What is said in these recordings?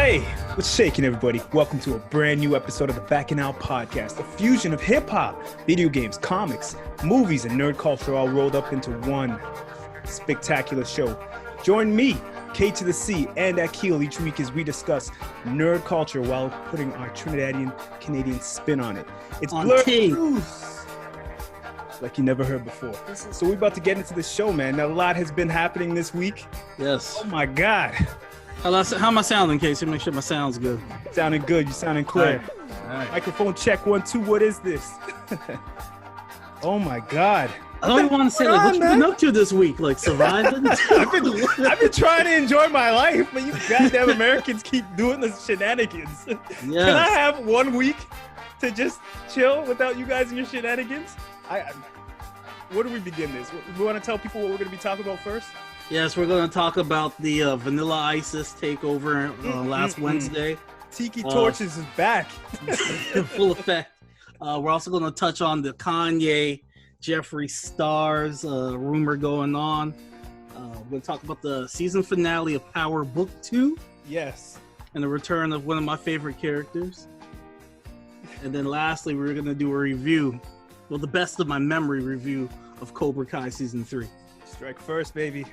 Hey, what's shaking, everybody? Welcome to a brand new episode of the Bacchanal Podcast, a fusion of hip-hop, video games, comics, movies, and nerd culture all rolled up into one spectacular show. Join me, K to the C, and Akil each week as we discuss nerd culture while putting our Trinidadian Canadian spin on it. It's Blerd, like you never heard before. So we're about to get into the show, man. Now, a lot has been happening this week. Yes. Oh my God. How am I sounding, Casey? Make sure my sound's good. Sounding good. You sounding clear. All right. Microphone check 1 2. What is this? Oh my God. I don't even want to say like what you been up to this week, like surviving. I've been trying to enjoy my life, but you goddamn Americans keep doing the shenanigans. Yes. Can I have 1 week to just chill without you guys and your shenanigans? Where do we begin this? We want to tell people what we're going to be talking about first? Yes, we're going to talk about the Vanilla ISIS takeover last Wednesday. Tiki Torches is back. Full effect. We're also going to touch on the Kanye, Jeffree stars rumor going on. We're going to talk about the season finale of Power Book 2. Yes. And the return of one of my favorite characters. And then lastly, we're going to do a review, well, the best of my memory review of Cobra Kai Season 3. Strike first, baby.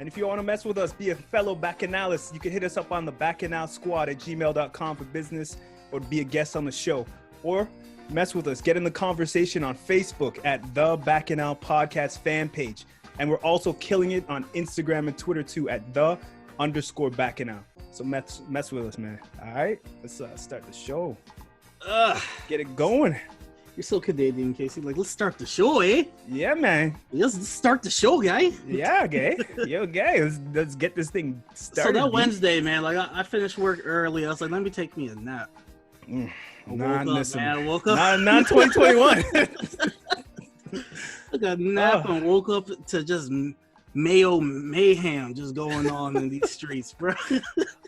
And if you want to mess with us, be a fellow Bacchanalist, you can hit us up on the bacchanalsquad@gmail.com for business or be a guest on the show. Or mess with us, get in the conversation on Facebook at the Bacchanal Podcast fan page. And we're also killing it on Instagram and Twitter too at _Bacchanal. So mess with us, man. All right, let's start the show. Get it going. You're so Canadian, Casey. Like, let's start the show, eh? Yeah, man. Let's start the show, guy. Yeah, gay. Yo, gay. Let's get this thing started. So that Wednesday, man, like I finished work early. I was like, let me take me a nap. I woke up. Not 2021. I got a nap and woke up to just mayhem just going on in these streets, bro.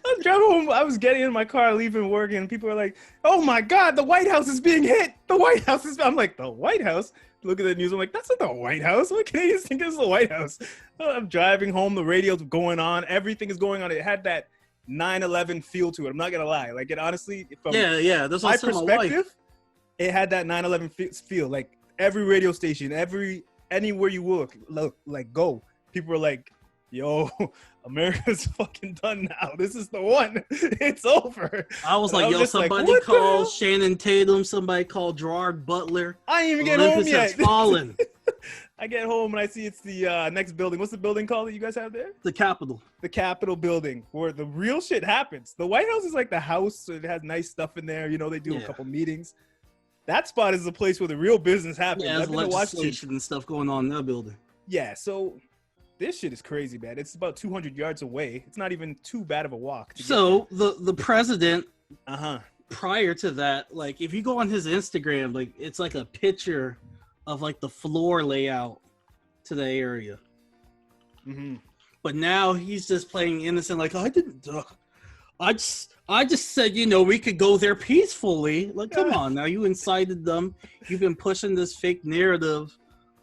I was driving home. I was getting in my car, leaving work, and people are like, "Oh my God, the White House is being hit. The White House is." I'm like, "The White House?" Look at the news. I'm like, "That's not the White House. What Canadians think is the White House?" I'm driving home. The radio's going on. Everything is going on. It had that 9/11 feel to it. I'm not gonna lie. Like, it honestly, from That's my perspective, it had that 9/11 feel. Like every radio station, anywhere you look, like go. People are like, yo, America's fucking done now. This is the one. It's over. I was like, yo, somebody called Shannon Tatum. Somebody called Gerard Butler. I ain't even get home yet. Has fallen. I get home and I see it's the next building. What's the building called that you guys have there? The Capitol. The Capitol building, where the real shit happens. The White House is like the house. So it has nice stuff in there. You know, they do a couple meetings. That spot is the place where the real business happens. Yeah, there's legislation and stuff going on in that building. Yeah, so this shit is crazy, man. It's about 200 yards away. It's not even too bad of a walk. So the president, prior to that, like if you go on his Instagram, like it's like a picture of like the floor layout to the area. Mm-hmm. But now he's just playing innocent. Like I didn't. I just said, you know, we could go there peacefully. Like, come on, now you incited them. You've been pushing this fake narrative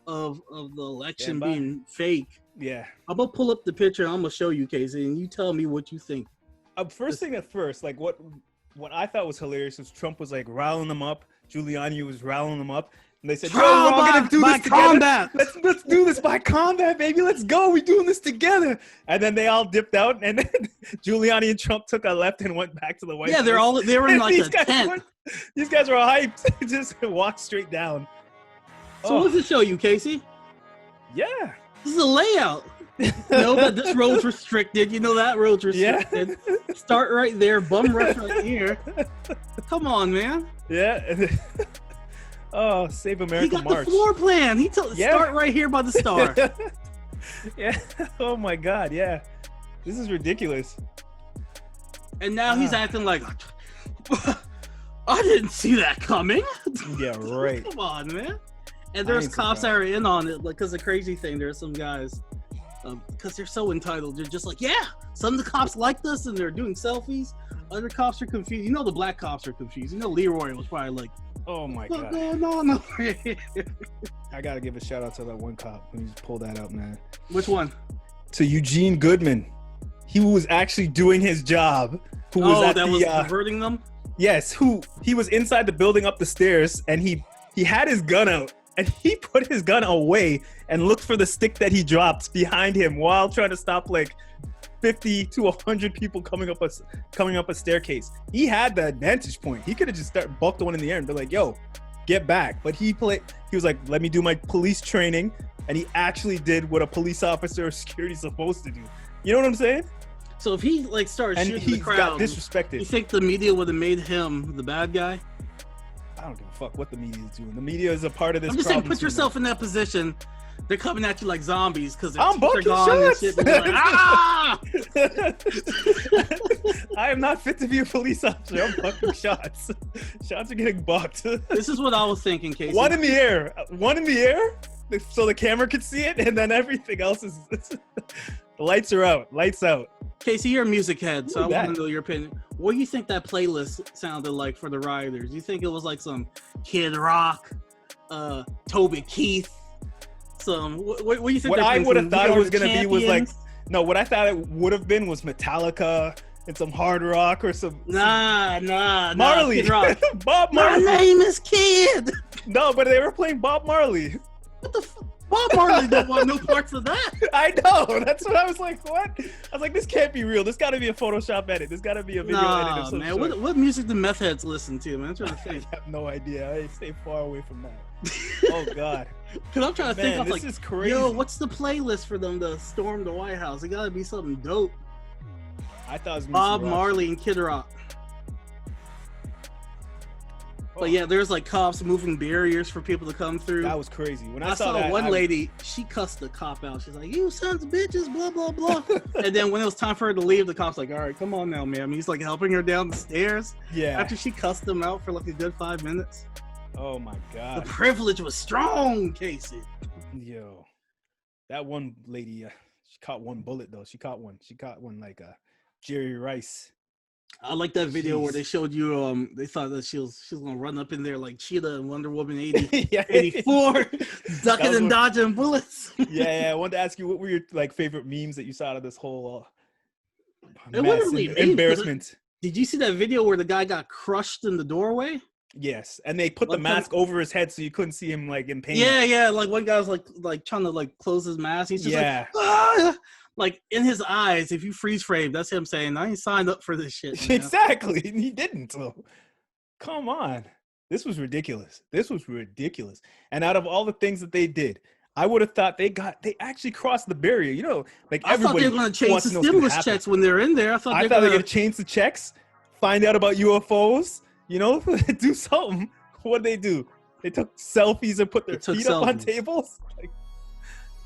of the election being fake. Yeah. I'm gonna pull up the picture and I'm gonna show you, Casey, and you tell me what you think. First thing at first, like what I thought was hilarious was Trump was like riling them up. Giuliani was riling them up. And they said, yo, we're all gonna do this together. Let's do this by combat, baby. Let's go. We're doing this together. And then they all dipped out, and then Giuliani and Trump took a left and went back to the White House. Yeah, they were in like a tent. These guys were all hyped. Just walked straight down. So what does it show you, Casey? Yeah. This is a layout. You know that this road's restricted. You know that road's restricted. Yeah. Start right there. Bum rush right here. Come on, man. Yeah. Oh, Save America He got March. The floor plan. He start right here by the star. Yeah. Oh my God. Yeah. This is ridiculous. And now he's acting like, I didn't see that coming. Yeah, right. Come on, man. And there's cops that are in on it. Like, because the crazy thing, there's some guys, because they're so entitled. They're just like, yeah, some of the cops liked us and they're doing selfies. Other cops are confused. You know, the black cops are confused. You know, Leroy was probably like, oh my God. No. I got to give a shout out to that one cop. Let me just pull that up, man. Which one? To Eugene Goodman. he was actually doing his job. Who was was converting them? Yes, he was inside the building up the stairs, and he had his gun out, and he put his gun away and looked for the stick that he dropped behind him while trying to stop like 50 to 100 people coming up a staircase. He had the vantage point. He could have just bucked one in the air and be like, "Yo, get back!" But he was like, "Let me do my police training," and he actually did what a police officer or security is supposed to do. You know what I'm saying? So if he like started shooting the crowd, got disrespected. You think the media would have made him the bad guy? I don't give a fuck what the media is doing. The media is a part of this. I'm just saying, put yourself in that position. They're coming at you like zombies because their I'm teeth are gone shots. and shit. And like, ah! I am not fit to be a police officer. I'm bucking shots. Shots are getting bucked. This is what I was thinking, Casey. One in the air, so the camera could see it, and then everything else is. The lights are out. Lights out. Casey, you're a music head, so I want to know your opinion. What do you think that playlist sounded like for the rioters? Do you think it was like some Kid Rock, Toby Keith? What do you think? What I would have thought it was gonna be was like, no. What I thought it would have been was Metallica and some hard rock or some. Nah. Marley, Kid Rock. Bob Marley. My name is Kid. No, but they were playing Bob Marley. What the fuck? Bob Marley don't want no parts of that. I know. That's what I was like. What? I was like, this can't be real. This got to be a Photoshop edit. This got to be a video edit of some man. sort. What music do meth heads listen to, man? I'm trying to think. I have no idea. I stay far away from that. Oh God. Because I'm trying to think. I'm like, is crazy. Yo, what's the playlist for them to storm the White House? It got to be something dope. I thought it was Bob Marley and Kid Rock. But yeah, there's like cops moving barriers for people to come through. That was crazy. When I saw that, one lady, she cussed the cop out. She's like, "You sons of bitches, blah blah blah." And then when it was time for her to leave, the cop's like, "All right, come on now, ma'am." He's like helping her down the stairs. Yeah. After she cussed him out for like a good 5 minutes. Oh my God. The privilege was strong, Casey. Yo, that one lady, she caught one bullet though. She caught one like Jerry Rice. I like that video where they showed you. They thought that she was gonna run up in there like Cheetah and Wonder Woman 84, ducking and dodging bullets. Yeah. I wanted to ask you, what were your like favorite memes that you saw out of this whole embarrassment? Did you see that video where the guy got crushed in the doorway? Yes, and they put the mask over his head so you couldn't see him like in pain. Yeah. Like one guy was like trying to like close his mask. He's just like, ah! Like in his eyes, if you freeze frame, that's him saying, "I ain't signed up for this shit." Exactly, and he didn't. So, come on, this was ridiculous. And out of all the things that they did, I would have thought they actually crossed the barrier. You know, like I thought they were going to change the stimulus checks when they're in there. I thought they were going to change the checks, find out about UFOs. You know, do something. What did they do? They took selfies and put their feet up on tables. Like,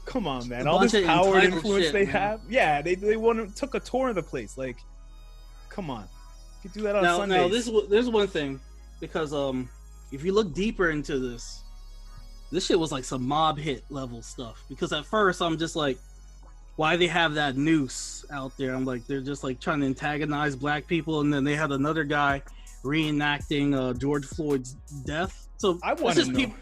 come on, man! All this power and influence they have. Yeah, they took a tour of the place. Like, come on, you could do that on Sundays. Now there's one thing, because if you look deeper into this shit was like some mob hit level stuff. Because at first I'm just like, why they have that noose out there? I'm like, they're just like trying to antagonize black people, and then they had another guy reenacting George Floyd's death. So that's just people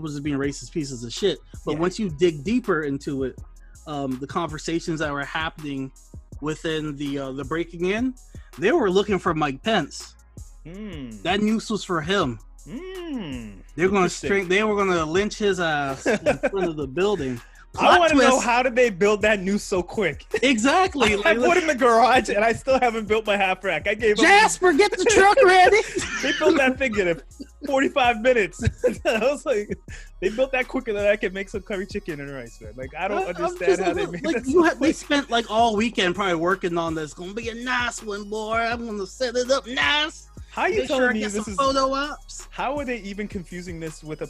just being racist pieces of shit. But once you dig deeper into it, the conversations that were happening within the breaking in, they were looking for Mike Pence. That noose was for him. They were gonna lynch his ass in front of the building. I want to know, how did they build that noose so quick? Exactly. I put in the garage and I still haven't built my half rack. I gave Jasper, get the truck ready. They built that thing in 45 minutes. I was like, they built that quicker than I could make some curry chicken and rice, man. Like, I don't understand how they made that so quick. They spent like all weekend probably working on this. Gonna be a nice one, boy. I'm gonna set it up nice. How are you telling me this is photo ops? How are they even confusing this with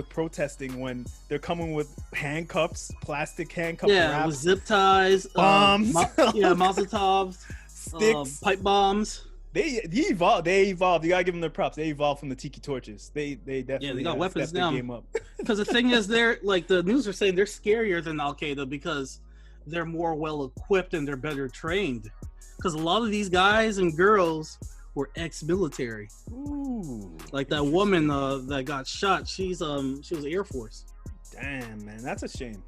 protesting when they're coming with handcuffs, plastic handcuffs, with zip ties, bombs, Molotovs, sticks, pipe bombs. They evolved. You gotta give them their props. They evolved from the tiki torches. They definitely they got weapons now. Game up. Because the thing is, they're like the news are saying they're scarier than Al Qaeda because they're more well equipped and they're better trained. Because a lot of these guys and girls were ex-military. Ooh, like that woman that got shot. She was Air Force. Damn, man, that's a shame.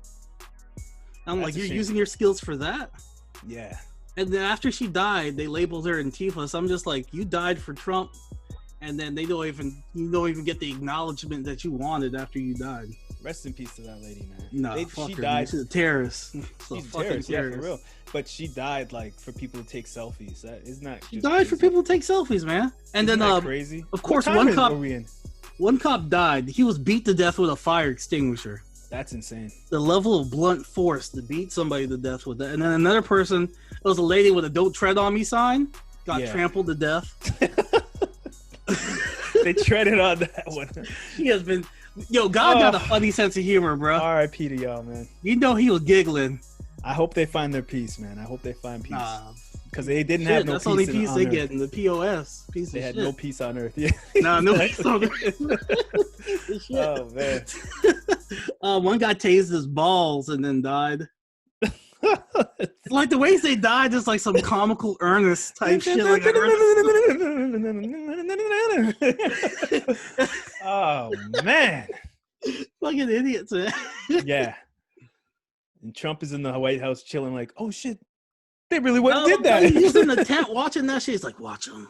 I'm like, you're using your skills for that? Yeah. And then after she died, they labeled her Antifa. So I'm just like, you died for Trump, and then you don't even get the acknowledgement that you wanted after you died. Rest in peace to that lady, man. No, she died. She's a terrorist. She's a terrorist, yeah, for real. But she died like for people to take selfies. That is not. She died for people to take selfies, man. And Isn't then, that crazy. Of course, one cop died. He was beat to death with a fire extinguisher. That's insane. The level of blunt force to beat somebody to death with that. And then another person, it was a lady with a "Don't tread on me" sign, got trampled to death. They treaded on that one. She has been. Yo, God got a funny sense of humor, bro. R.I.P. to y'all, man. You know he was giggling. I hope they find their peace, man. I hope they find peace. Because they didn't have no peace. That's the only peace they get in the POS. They had no peace on Earth. Yeah. No peace on Earth. Oh, man. One guy tased his balls and then died. Like the ways they died is like some comical Ernest type shit. Like oh man, fucking idiots, man. Yeah. And Trump is in the White House chilling, like, oh shit, they really did that. He's in the tent watching that shit. He's like, watch him.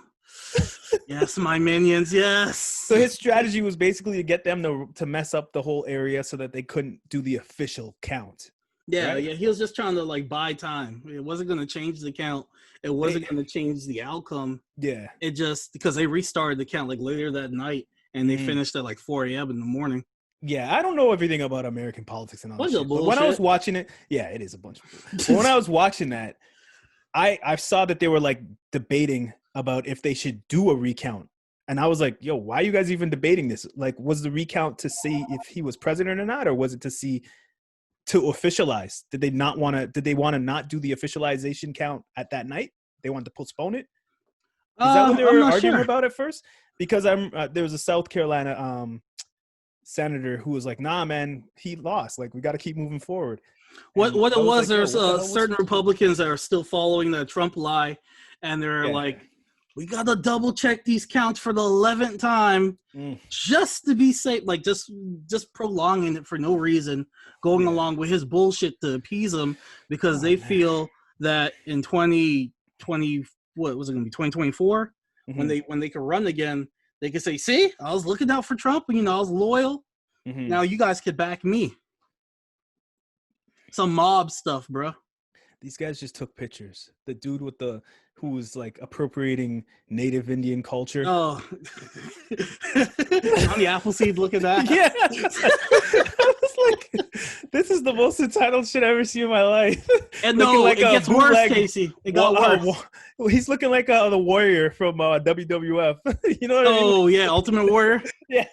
Yes, my minions. Yes. So his strategy was basically to get them to mess up the whole area so that they couldn't do the official count. Yeah, right? yeah. He was just trying to like buy time. It wasn't going to change the count. It wasn't going to change the outcome. Yeah. It just because they restarted the count like later that night and they finished at like 4 a.m. in the morning. Yeah, I don't know everything about American politics and all that shit. But when I was watching it, yeah, it is a bunch of bullshit. But when I was watching that, I saw that they were like debating about if they should do a recount. And I was like, yo, why are you guys even debating this? Like, was the recount to see if he was president or not? Or was it to officialize? Did they want to not do the officialization count at that night? They wanted to postpone it? Is that what they were arguing about at first? Because there was a South Carolina senator who was like, nah, man, he lost. Like, we got to keep moving forward. What it was, there's certain Republicans that are still following the Trump lie, and they're like, we got to double check these counts for the 11th time just to be safe, like just prolonging it for no reason, going along with his bullshit to appease him because they feel that in 2020, what was it going to be, 2024, when they can run again, they can say, see, I was looking out for Trump and, I was loyal. Now you guys could back me. Some mob stuff, bro. These guys just took pictures. The dude who was like appropriating native Indian culture. Oh, Johnny Appleseed looking at. Yeah. I was like, this is the most entitled shit I've ever seen in my life. And no, like it gets worse, Casey. It got worse. He's looking like the Warrior from WWF. You know what I mean? Oh, yeah, Ultimate Warrior. Yeah.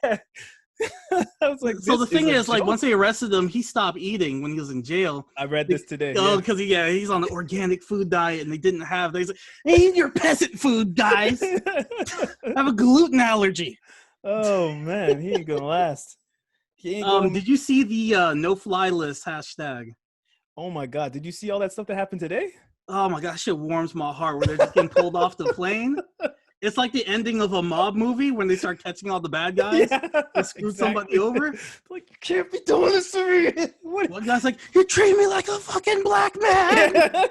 I was like, so the thing is, like, once they arrested him, he stopped eating when he was in jail. I read this today. Oh, because he's on the organic food diet, and they didn't have. They said, "Hey, eat your peasant food, guys. I have a gluten allergy." Oh man, he ain't gonna last. Did you see the no-fly list hashtag? Oh my god, did you see all that stuff that happened today? Oh my gosh, shit warms my heart where they're just getting pulled off the plane. It's like the ending of a mob movie when they start catching all the bad guys and screw somebody over. Like, you can't be doing this to me. One guy's like, you treat me like a fucking black man. Yeah.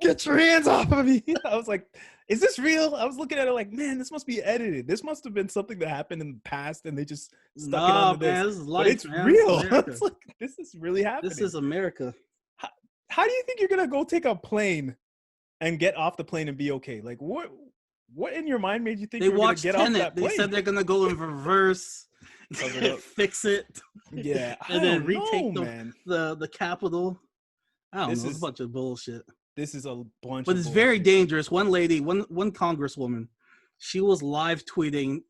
Get your hands off of me. I was like, is this real? I was looking at it like, man, this must be edited. This must have been something that happened in the past and they just stuck it onto this. This is life, but it's real. It's like, this is really happening. This is America. How do you think you're going to go take a plane and get off the plane and be okay? Like, what in your mind made you think you were going to get off that plane? They said they're going to go in reverse, fix it, and then retake the Capitol. I don't know. It's a bunch of bullshit. This is a bunch But it's very dangerous. One lady, one congresswoman, she was live tweeting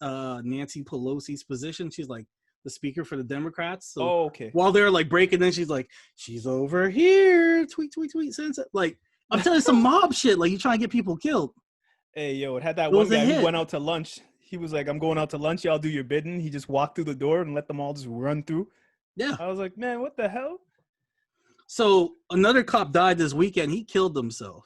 Nancy Pelosi's position. She's like the speaker for the Democrats. So while they're like breaking in, she's like, she's over here. Tweet, send it. Like, I'm telling you some mob shit. Like, you trying to get people killed. Hey, yo, it had that one guy who went out to lunch. He was like, I'm going out to lunch. Y'all do your bidding. He just walked through the door and let them all just run through. Yeah. I was like, man, what the hell? So another cop died this weekend. He killed himself.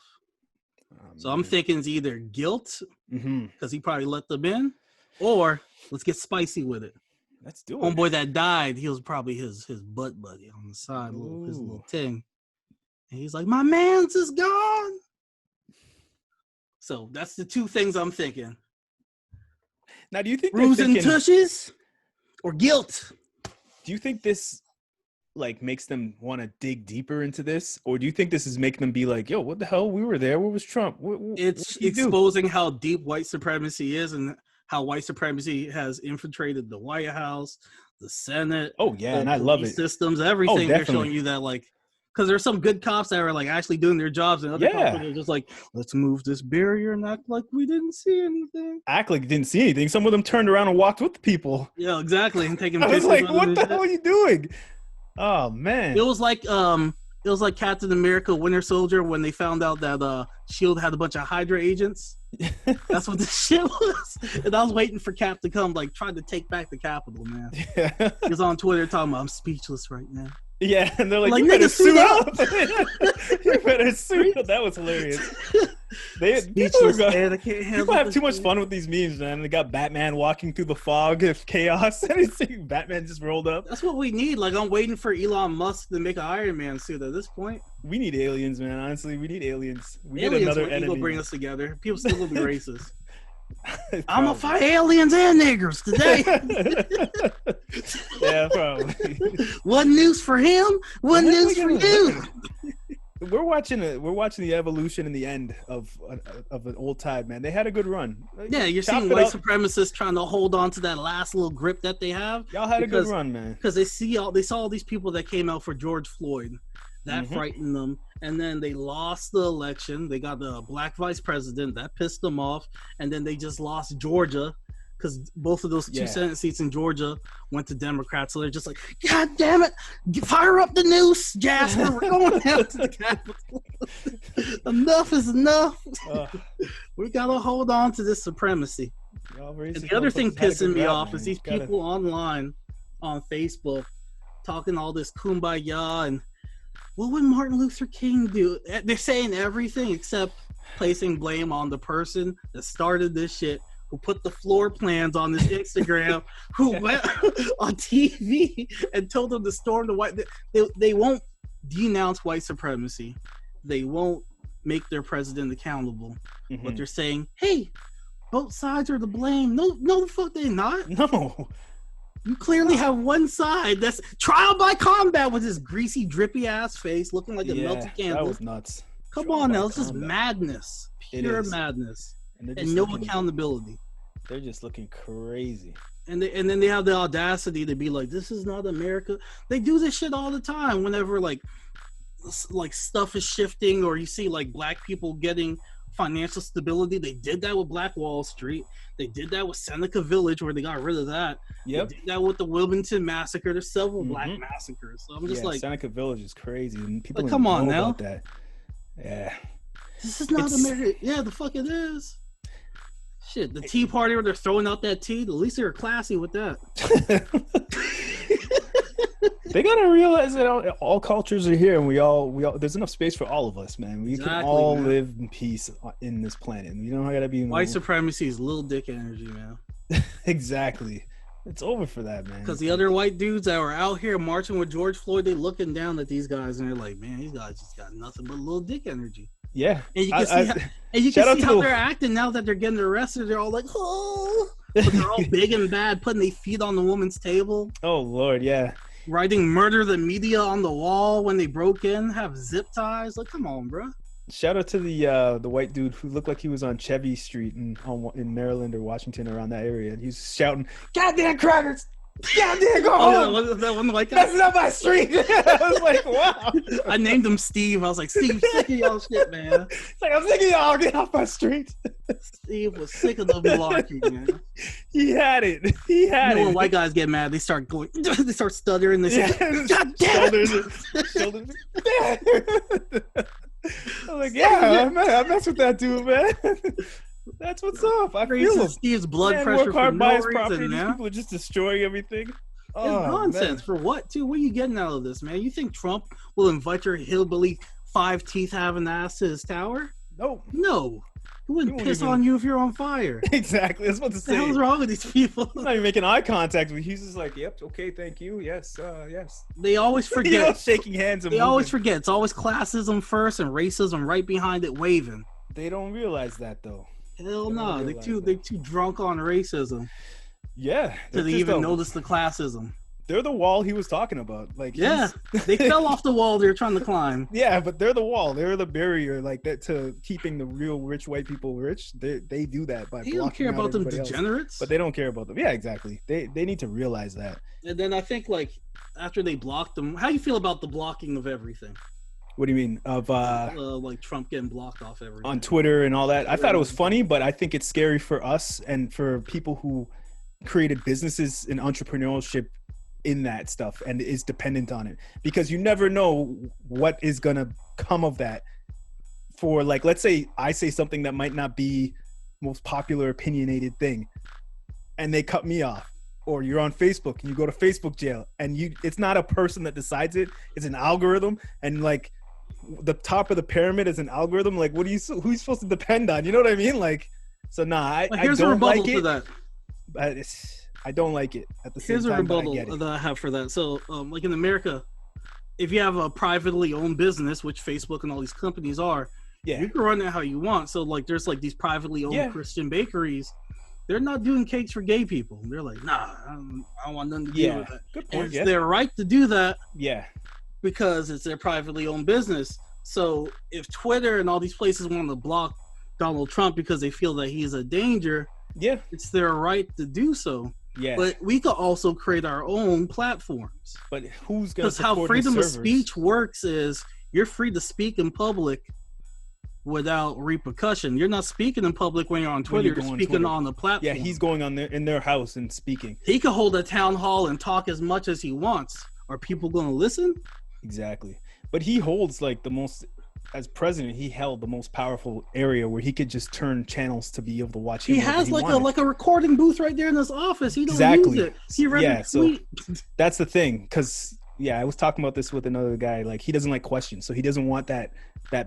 So I'm thinking it's either guilt, because he probably let them in, or let's get spicy with it. Let's do it. Homeboy that died, he was probably his butt buddy on the side, his little thing. And he's like, my man's is gone. So that's the two things I'm thinking. Now, do you think Bruise and tushes or guilt? Do you think this like makes them want to dig deeper into this, or do you think this is making them be like, yo, what the hell? We were there. Where was Trump? It's exposing how deep white supremacy is and how white supremacy has infiltrated the White House, the Senate. Oh yeah, and I love it. Systems, everything. They're showing you that, like, because there's some good cops that are like actually doing their jobs, and other cops are just like, let's move this barrier and act like we didn't see anything. Act like you didn't see anything. Some of them turned around and walked with the people. Yeah, exactly, and taking. I was like, what the hell are you doing? Oh man, it was like Captain America: Winter Soldier when they found out that Shield had a bunch of Hydra agents. That's what this shit was. And I was waiting for Cap to come, like, trying to take back the Capitol, man. Yeah. He was on Twitter talking about, I'm speaking right now. Yeah, and they're like, you better suit up. You better suit up. That was hilarious. People have too much fun with these memes, man. They got Batman walking through the fog of chaos, and Batman just rolled up. That's what we need. Like, I'm waiting for Elon Musk to make an Iron Man suit at this point. We need aliens, man. Honestly, we need aliens. We need another enemy. Will bring us together. People still will be racist. I'm gonna fight aliens and niggers today. Yeah, probably. What news for him? What news for you? We're watching the evolution and the end of an old tide, man. They had a good run. Yeah, you're seeing white supremacists trying to hold on to that last little grip that they have. Y'all had a good run, man. Because they saw all these people that came out for George Floyd. That frightened them, and then they lost the election. They got the black vice president. That pissed them off, and then they just lost Georgia because both of those two Senate seats in Georgia went to Democrats. So they're just like, God damn it, fire up the noose, Jasper. We're going out to the Capitol. Enough is enough. We gotta hold on to this supremacy. And the other thing pissing me off is these people online on Facebook talking all this kumbaya and what would Martin Luther King do? They're saying everything except placing blame on the person that started this shit, who put the floor plans on this Instagram, who went on TV and told them to storm the white. They won't denounce white supremacy. They won't make their president accountable. But they're saying, hey, both sides are to blame. No, the fuck they not. No. You clearly have one side that's trial by combat with his greasy, drippy ass face looking like a melted candle. That was nuts. Come on now, it's just madness. Pure madness. And no accountability. They're just looking crazy. And then they have the audacity to be like, this is not America. They do this shit all the time whenever like stuff is shifting or you see like black people getting financial stability. They did that with Black Wall Street. They did that with Seneca Village, where they got rid of that. Yep. They did that with the Wilmington Massacre. There's several black massacres. So I'm just like, Seneca Village is crazy, and people come on now. About that. Yeah, this is not America. Yeah, the fuck it is. Shit, the Tea Party where they're throwing out that tea. At least they're classy with that. They gotta realize that all cultures are here, and we all there's enough space for all of us, man. We can all live in peace in this planet. We don't gotta be white supremacy is little dick energy, man. Exactly. It's over for that, man. Because the other white dudes that were out here marching with George Floyd, they looking down at these guys and they're like, man, these guys just got nothing but little dick energy. Yeah. And you can see how they're acting now that they're getting arrested. They're all like, oh, but they're all big and bad, putting their feet on the woman's table. Oh Lord, yeah. Writing "murder the media" on the wall when they broke in, have zip ties. Like, come on, bro. Shout out to the white dude who looked like he was on Chevy Street in Maryland or Washington, around that area. And he's shouting, "Goddamn crackers! Goddamn, go home!" Oh, that one white guy? Messing up my street. I was like, wow. I named him Steve. I was like, Steve, sick of y'all shit, man. It's like, I'm sick of y'all. Get off my street. Steve was sick of the malarkey, man. He had it. He had it. When white guys get mad, they start going. They start stuttering. They say, "God damn it!" Shoulders. I'm like, yeah, I mess with that dude, man. That's what's up. I feel him. Steve's blood pressure for no reason, These people are just destroying everything. It's nonsense. Man. For what, too? What are you getting out of this, man? You think Trump will invite your hillbilly 5 teeth having ass to his tower? No. He Who would piss on you if you're on fire? Exactly. I was about to say. What the hell is wrong with these people? He's not even making eye contact with you. He's just like, yep, okay, thank you. Yes, yes. They always forget. Shaking hands. They always forget. It's always classism first and racism right behind it, waving. They don't realize that though. Hell no. They're too drunk on racism. Yeah. To even notice the classism. They're the wall he was talking about. Like, yeah, they fell off the wall they're trying to climb. Yeah, but they're the wall. They're the barrier, like that, to keeping the real rich white people rich. They do that by. They don't care about them degenerates, but they don't care about them. Yeah, exactly. They need to realize that. And then I think like after they blocked them, how do you feel about the blocking of everything? What do you mean of like Trump getting blocked off everything on Twitter and all that? I thought it was funny, but I think it's scary for us and for people who created businesses and entrepreneurship in that stuff and is dependent on it, because you never know what is gonna come of that. For like, let's say I say something that might not be most popular opinionated thing and they cut me off, or you're on Facebook and you go to Facebook jail, and it's not a person that decides it, it's an algorithm, and like the top of the pyramid is an algorithm. Like, who's you supposed to depend on? You know what I mean? Like, so I don't like it. But I don't like it at the same time. Here's a rebuttal that I have for that. So, like in America, if you have a privately owned business, which Facebook and all these companies are, you can run it how you want. So, like, there's like these privately owned Christian bakeries. They're not doing cakes for gay people. They're like, nah, I don't want nothing to do with that. Good point. And it's their right to do that. Yeah. Because it's their privately owned business. So, if Twitter and all these places want to block Donald Trump because they feel that he's a danger, it's their right to do so. Yeah, but we could also create our own platforms. But who's going to support? Because how freedom of speech works is you're free to speak in public without repercussion. You're not speaking in public when you're on Twitter. You're speaking on the platform. Yeah, he's going on in their house and speaking. He could hold a town hall and talk as much as he wants. Are people going to listen? Exactly. But he holds like the most. As president, he held the most powerful area where he could just turn channels to be able to watch. He has like a recording booth right there in his office. He don't use it. So that's the thing. Because I was talking about this with another guy. Like, he doesn't like questions, so he doesn't want that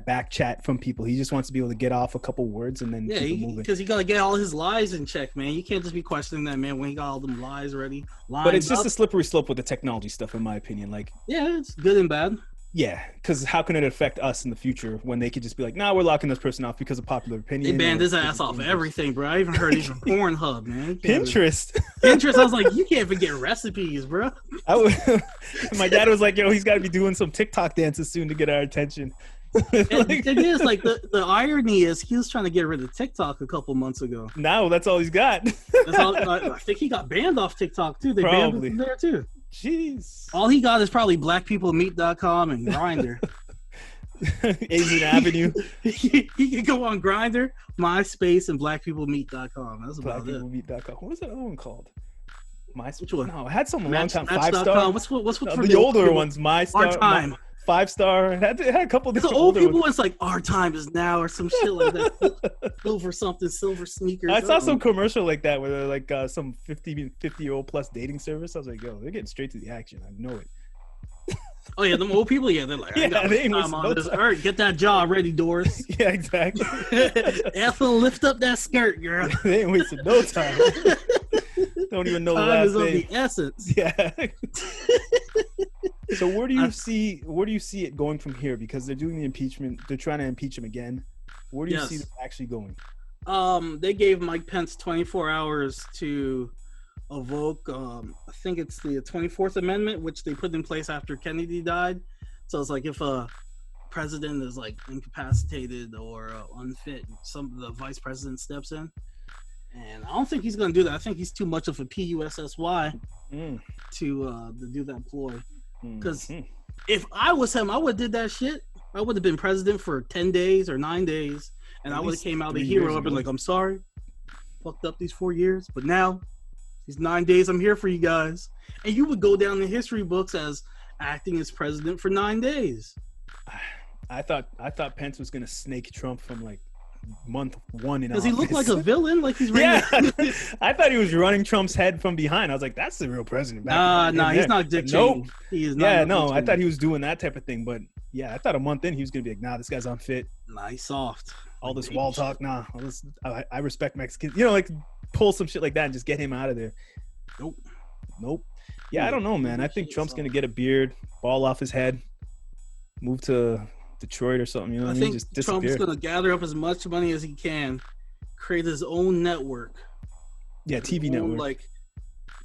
back chat from people. He just wants to be able to get off a couple words and then keep it moving. Because he got to get all his lies in check, man. You can't just be questioning that man when he got all them lies ready. But it's just a slippery slope with the technology stuff, in my opinion. Like, it's good and bad. Yeah, because how can it affect us in the future when they could just be like, nah, we're locking this person off because of popular opinion? They banned his ass off everything, bro. I even heard he's on Pornhub, man. Pinterest. Pinterest, I was like, you can't even get recipes, bro. My dad was like, yo, he's got to be doing some TikTok dances soon to get our attention. The thing is, like, the irony is he was trying to get rid of TikTok a couple months ago. Now that's all he's got. I think he got banned off TikTok, too. They banned him from there, too. Jeez. All he got is probably blackpeoplemeet.com and Grindr. Asian Avenue. He could go on Grindr, MySpace, and blackpeoplemeet.com. That's about it. Blackpeoplemeet.com. What was that other one called? Which one? No, I had some long time. Match. 5-star. What's for the older ones? MyStar. Our Time. 5-star. It had a couple of different old people. It's like Our Time is now or some shit like that. Silver sneakers. I saw some commercial like that where they're like some 50-year-old plus dating service. I was like, yo, they're getting straight to the action. I know it. Oh yeah, them old people. Yeah, they're like, I got time on this. All right, get that jaw ready, Doris. Yeah, exactly. Ethel, lift up that skirt, girl. They ain't wasting no time. Don't even know the last name. Time is of the essence. Yeah. So where do you see it going from here? Because they're doing the impeachment. They're trying to impeach him again. Where do you see this actually going? They gave Mike Pence 24 hours to evoke. I think it's the 24th Amendment, which they put in place after Kennedy died. So it's like if a president is like incapacitated or unfit, the vice president steps in. And I don't think he's going to do that. I think he's too much of a PUSSY to do that ploy. Because if I was him, I would have did that shit. I would have been president for 10 days or 9 days, and I would have came out the hero. I've been like, I'm sorry, fucked up these 4 years, but now these 9 days, I'm here for you guys. And you would go down in history books as acting as president for 9 days. I thought Pence was gonna snake Trump from like month one in office. Does he look like a villain? Like he's ready? Yeah. I thought he was running Trump's head from behind. I was like, that's the real president. Nah, he's not Dick Cheney. Nope. He is not. Yeah, no, I thought he was doing that type of thing. But yeah, I thought a month in he was gonna be like, nah, this guy's unfit. Nah, he's soft. all this wall talk. Nah, I respect Mexicans. You know, like pull some shit like that and just get him out of there. Nope. Yeah, I don't know, man. I think Trump's gonna get a beard, ball off his head, move to Detroit or something. You know what I mean? Just disappear. Trump's gonna gather up as much money as he can, create his own network. Yeah, TV network. Like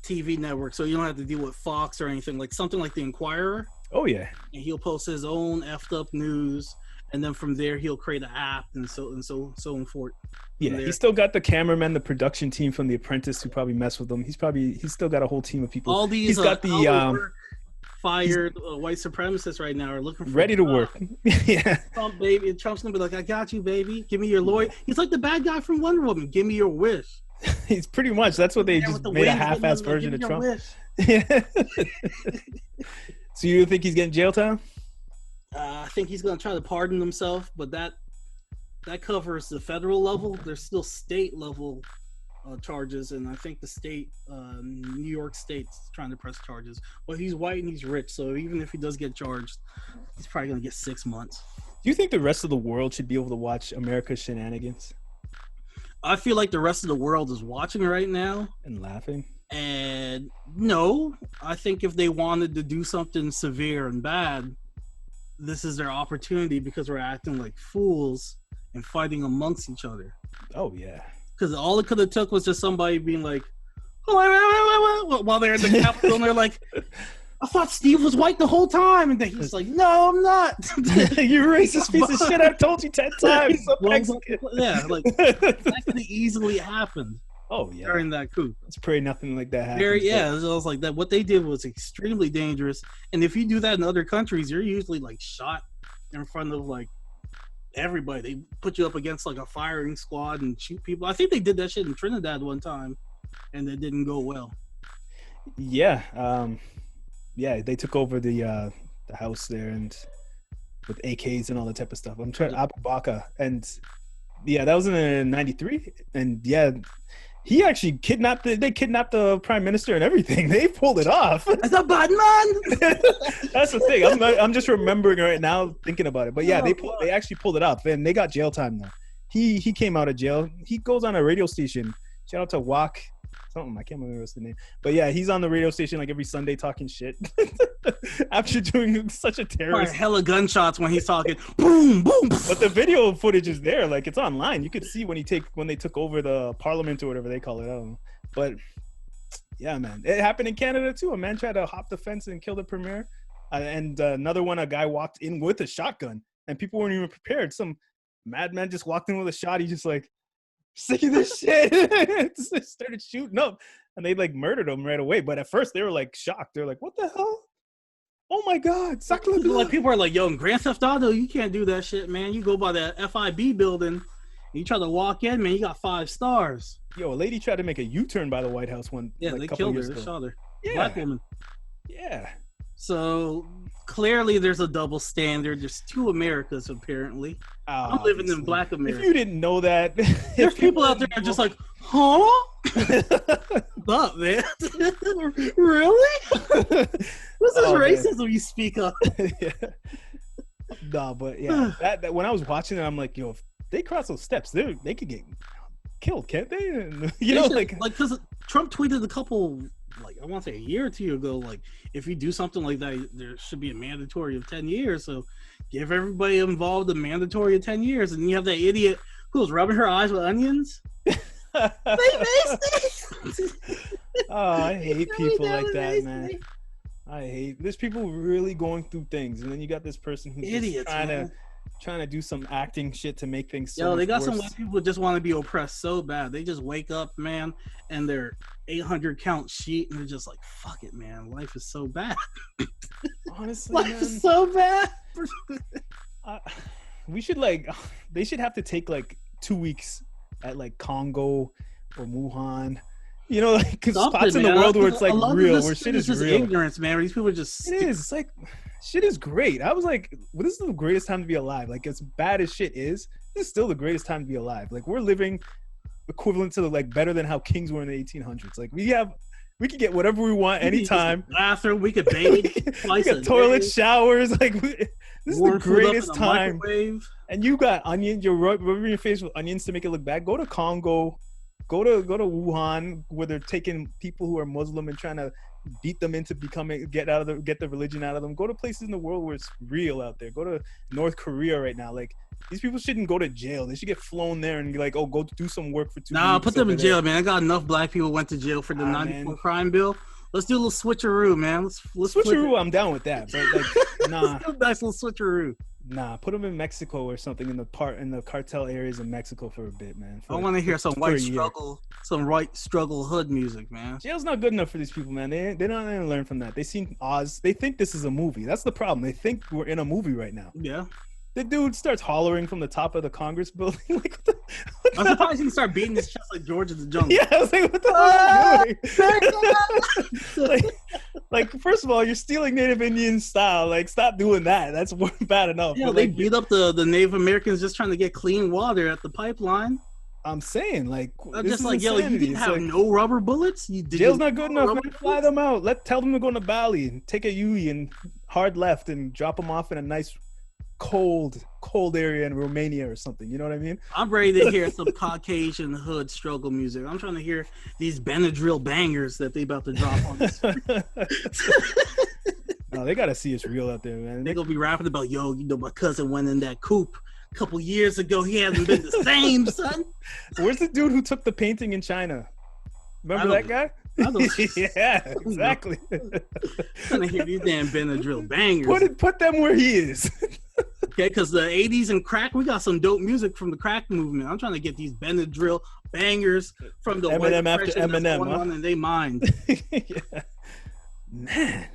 TV network, so you don't have to deal with Fox or anything. Like something like the Inquirer. Oh yeah. And he'll post his own effed up news, and then from there he'll create an app and so forth. Yeah, he's still got the cameraman, the production team from The Apprentice who probably mess with him. He's still got a whole team of people. All these he's got the fired white supremacists right now are looking for ready to work. Yeah. Trump, baby. And Trump's gonna be like, I got you, baby. Give me your lawyer. He's like the bad guy from Wonder Woman. Give me your wish. He's pretty much. That's what they just made a half-ass version of Trump. Yeah. So you think he's getting jail time? I think he's gonna try to pardon himself, but that covers the federal level. There's still state level charges, and I think the state, New York State's trying to press charges. But he's white and he's rich, so even if he does get charged, he's probably gonna get 6 months. Do you think the rest of the world should be able to watch America's shenanigans? I feel like the rest of the world is watching right now and laughing. And no, I think if they wanted to do something severe and bad, this is their opportunity because we're acting like fools and fighting amongst each other. Oh yeah. Because all it could have took was just somebody being like, "Oh, wait," while they're in the Capitol, and they're like, "I thought Steve was white the whole time," and then he's like, "No, I'm not." You racist piece of shit! I've told you 10 times. Yeah, like that could have easily happened. Oh yeah, during that coup. Let's pray nothing like that happens. Yeah, it was like that. What they did was extremely dangerous, and if you do that in other countries, you're usually like shot in front of like everybody. They put you up against like a firing squad and shoot people. I think they did that shit in Trinidad one time, and it didn't go well. Yeah, they took over the house there and with AKs and all that type of stuff. I'm trying Abu Bakr, and yeah, that was in '93, and yeah. He actually kidnapped the prime minister and everything. They pulled it off. That's a bad man. That's the thing. I'm just remembering right now, thinking about it. But yeah, they actually pulled it off, and they got jail time now. He came out of jail. He goes on a radio station. Shout out to Wak. Something I can't remember what's the name. But yeah, he's on the radio station like every Sunday talking shit after doing such a terrorist. Hella gunshots when he's talking. Boom, boom. But the video footage is there. Like it's online. You could see when they took over the parliament or whatever they call it. I don't know. But yeah, man, it happened in Canada too. A man tried to hop the fence and kill the premier. And another one, a guy walked in with a shotgun, and people weren't even prepared. Some madman just walked in with a shot. He just like. Sick of this shit. Started shooting up, and they like murdered him right away. But at first they were like shocked. They're like, "What the hell? Oh my god!" Like people are like, "Yo, in Grand Theft Auto, you can't do that shit, man. You go by the FIB building, and you try to walk in, man. You got 5 stars." Yo, a lady tried to make a U-turn by the White House one. Yeah, like, they killed her. They shot her. Yeah, black woman. Yeah. So clearly, there's a double standard. There's 2 Americas apparently. I'm living in Black America. If you didn't know that, there's people out there that are just like, huh? What, man? Really? This is racism you speak of. Yeah. No, but yeah, that when I was watching it, I'm like, yo, if they cross those steps, they could get killed, can't they? And, like because Trump tweeted a couple. Like I want to say a year or 2 ago, like if you do something like that, there should be a mandatory of 10 years. So give everybody involved a mandatory of 10 years. And you have that idiot who was rubbing her eyes with onions. Oh, I hate people like that, man. There's people really going through things, and then you got this person who's idiots, trying to do some acting shit to make things so they got worse. Some white people who just want to be oppressed so bad. They just wake up, man, and they're 800 count sheet, and they're just like, fuck it, man. Life is so bad. Honestly, life is so bad. They should have to take like 2 weeks at like Congo or Wuhan. You know, like because spots in the world where it's like real, where shit is just real. Ignorance, man. Where these people are just. It is. It's like shit is great. I was like, well, this is the greatest time to be alive. Like as bad as shit is, this is still the greatest time to be alive. Like we're living equivalent to like better than how kings were in the 1800s. Like we could get whatever we want anytime. Bathroom, we could bathe. We got toilet showers. Like this is the greatest time. And you got onions. You're rubbing your face with onions to make it look bad. Go to Congo. Go to Wuhan, where they're taking people who are Muslim and trying to beat them into get the religion out of them. Go to places in the world where it's real out there. Go to North Korea right now. Like, these people shouldn't go to jail. They should get flown there and be like, oh, go do some work for 2 weeks. Nah, put them in jail, man. I got enough black people went to jail for the 94 crime bill. Let's do a little switcheroo, man. Let's switcheroo. I'm down with that, but like, nah. Let's do a nice little switcheroo. Nah, put them in Mexico or something in the cartel areas in Mexico for a bit, man. I want to hear some white struggle hood music, man. Jail's not good enough for these people, man. They're not going to learn from that. They seen Oz. They think this is a movie. That's the problem. They think we're in a movie right now. Yeah. The dude starts hollering from the top of the Congress building. Like, I'm surprised he didn't start beating his chest like George of the Jungle. Yeah, I was like, what the hell are you doing? like, first of all, you're stealing Native Indian style. Like, stop doing that. That's bad enough. Yeah, they beat up the Native Americans just trying to get clean water at the pipeline. I'm saying, like, I'm just like, insanity. Yo, you didn't have no rubber bullets? Jail's not good enough, man. Fly them out. Tell them to go to Bali and take a Yui and hard left and drop them off in a nice cold area in Romania or something. You know what I mean? I'm ready to hear some Caucasian hood struggle music. I'm trying to hear these Benadryl bangers that they about to drop on this. No, they gotta see it's real out there, man. They gonna be rapping about, yo, you know, my cousin went in that Coup a couple years ago. He hasn't been the same, son. Where's the dude who took the painting in China? Remember that guy? Yeah, exactly. Trying to hear these damn Benadryl bangers. Put them where he is. Okay, because the 80s and crack, we got some dope music from the crack movement. I'm trying to get these Benadryl bangers from the Eminem after Eminem, that's going on in their mind. Yeah. Man.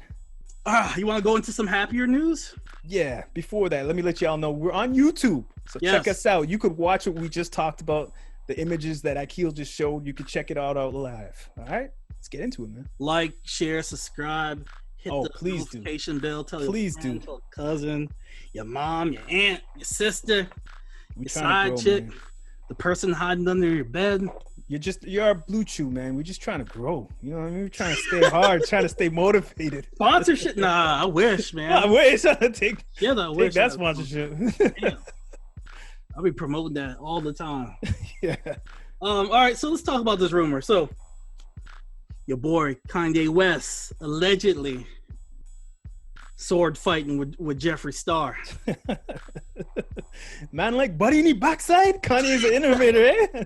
You want to go into some happier news? Yeah, before that, let me let y'all know we're on YouTube. So check us out. You could watch what we just talked about. The images that Akil just showed, you can check it out live. All right? Let's get into it, man. Like, share, subscribe, hit the notification bell, tell your friend, tell a cousin, your mom, your aunt, your sister, your side chick, the person hiding under your bed. You're our blue chew, man. We're just trying to grow. You know what I mean? We're trying to stay hard, trying to stay motivated. Sponsorship? Nah, I wish, man. I wish I would take that sponsorship. Damn. I'll be promoting that all the time. Yeah. All right, so let's talk about this rumor. So, your boy Kanye West allegedly sword fighting with Jeffree Star. Man, like buddy in the backside. Kanye is an innovator, eh?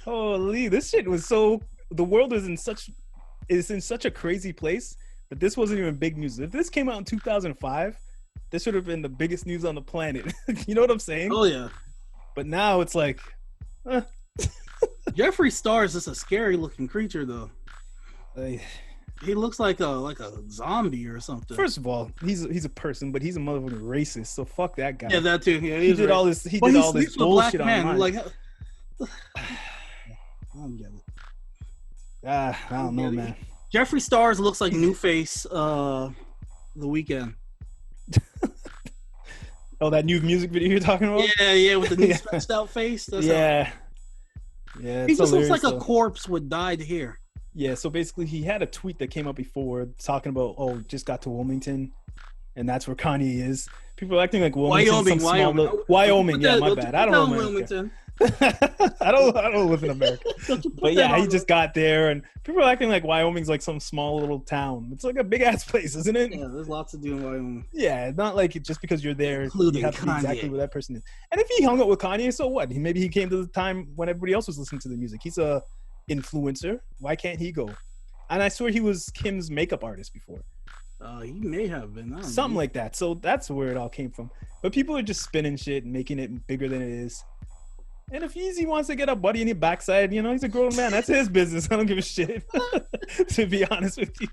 Holy, this shit was so. The world is in such a crazy place that this wasn't even big news. If this came out in 2005. This should have been the biggest news on the planet. You know what I'm saying? Oh, yeah. But now it's like... Jeffree Star is just a scary-looking creature, though. He looks like a zombie or something. First of all, he's a person, but he's a motherfucking racist, so fuck that guy. Yeah, that too. Yeah, he did all this bullshit online. Like, I don't get it. I don't know, man. Jeffree Star looks like New Face The Weeknd. Oh, that new music video you're talking about? Yeah, with the new stretched out face. Yeah. He just looks like a corpse with dyed hair. Yeah, so basically he had a tweet that came up before talking about, just got to Wilmington, and that's where Kanye is. People are acting like Wyoming. Wyoming. Yeah, my bad. I don't know Wilmington. I don't live in America. But yeah, he just got there, and people are acting like Wyoming's like some small little town. It's like a big ass place, isn't it? Yeah, there's lots to do in Wyoming. Yeah, not like just because you're there, including you have to be exactly where that person is. And if he hung out with Kanye, so what? Maybe he came to the time when everybody else was listening to the music. He's a influencer. Why can't he go? And I swear he was Kim's makeup artist before. He may have been. Something like that. So that's where it all came from. But people are just spinning shit and making it bigger than it is. And if Yeezy wants to get a buddy in your backside, he's a grown man. That's his business. I don't give a shit. To be honest with you.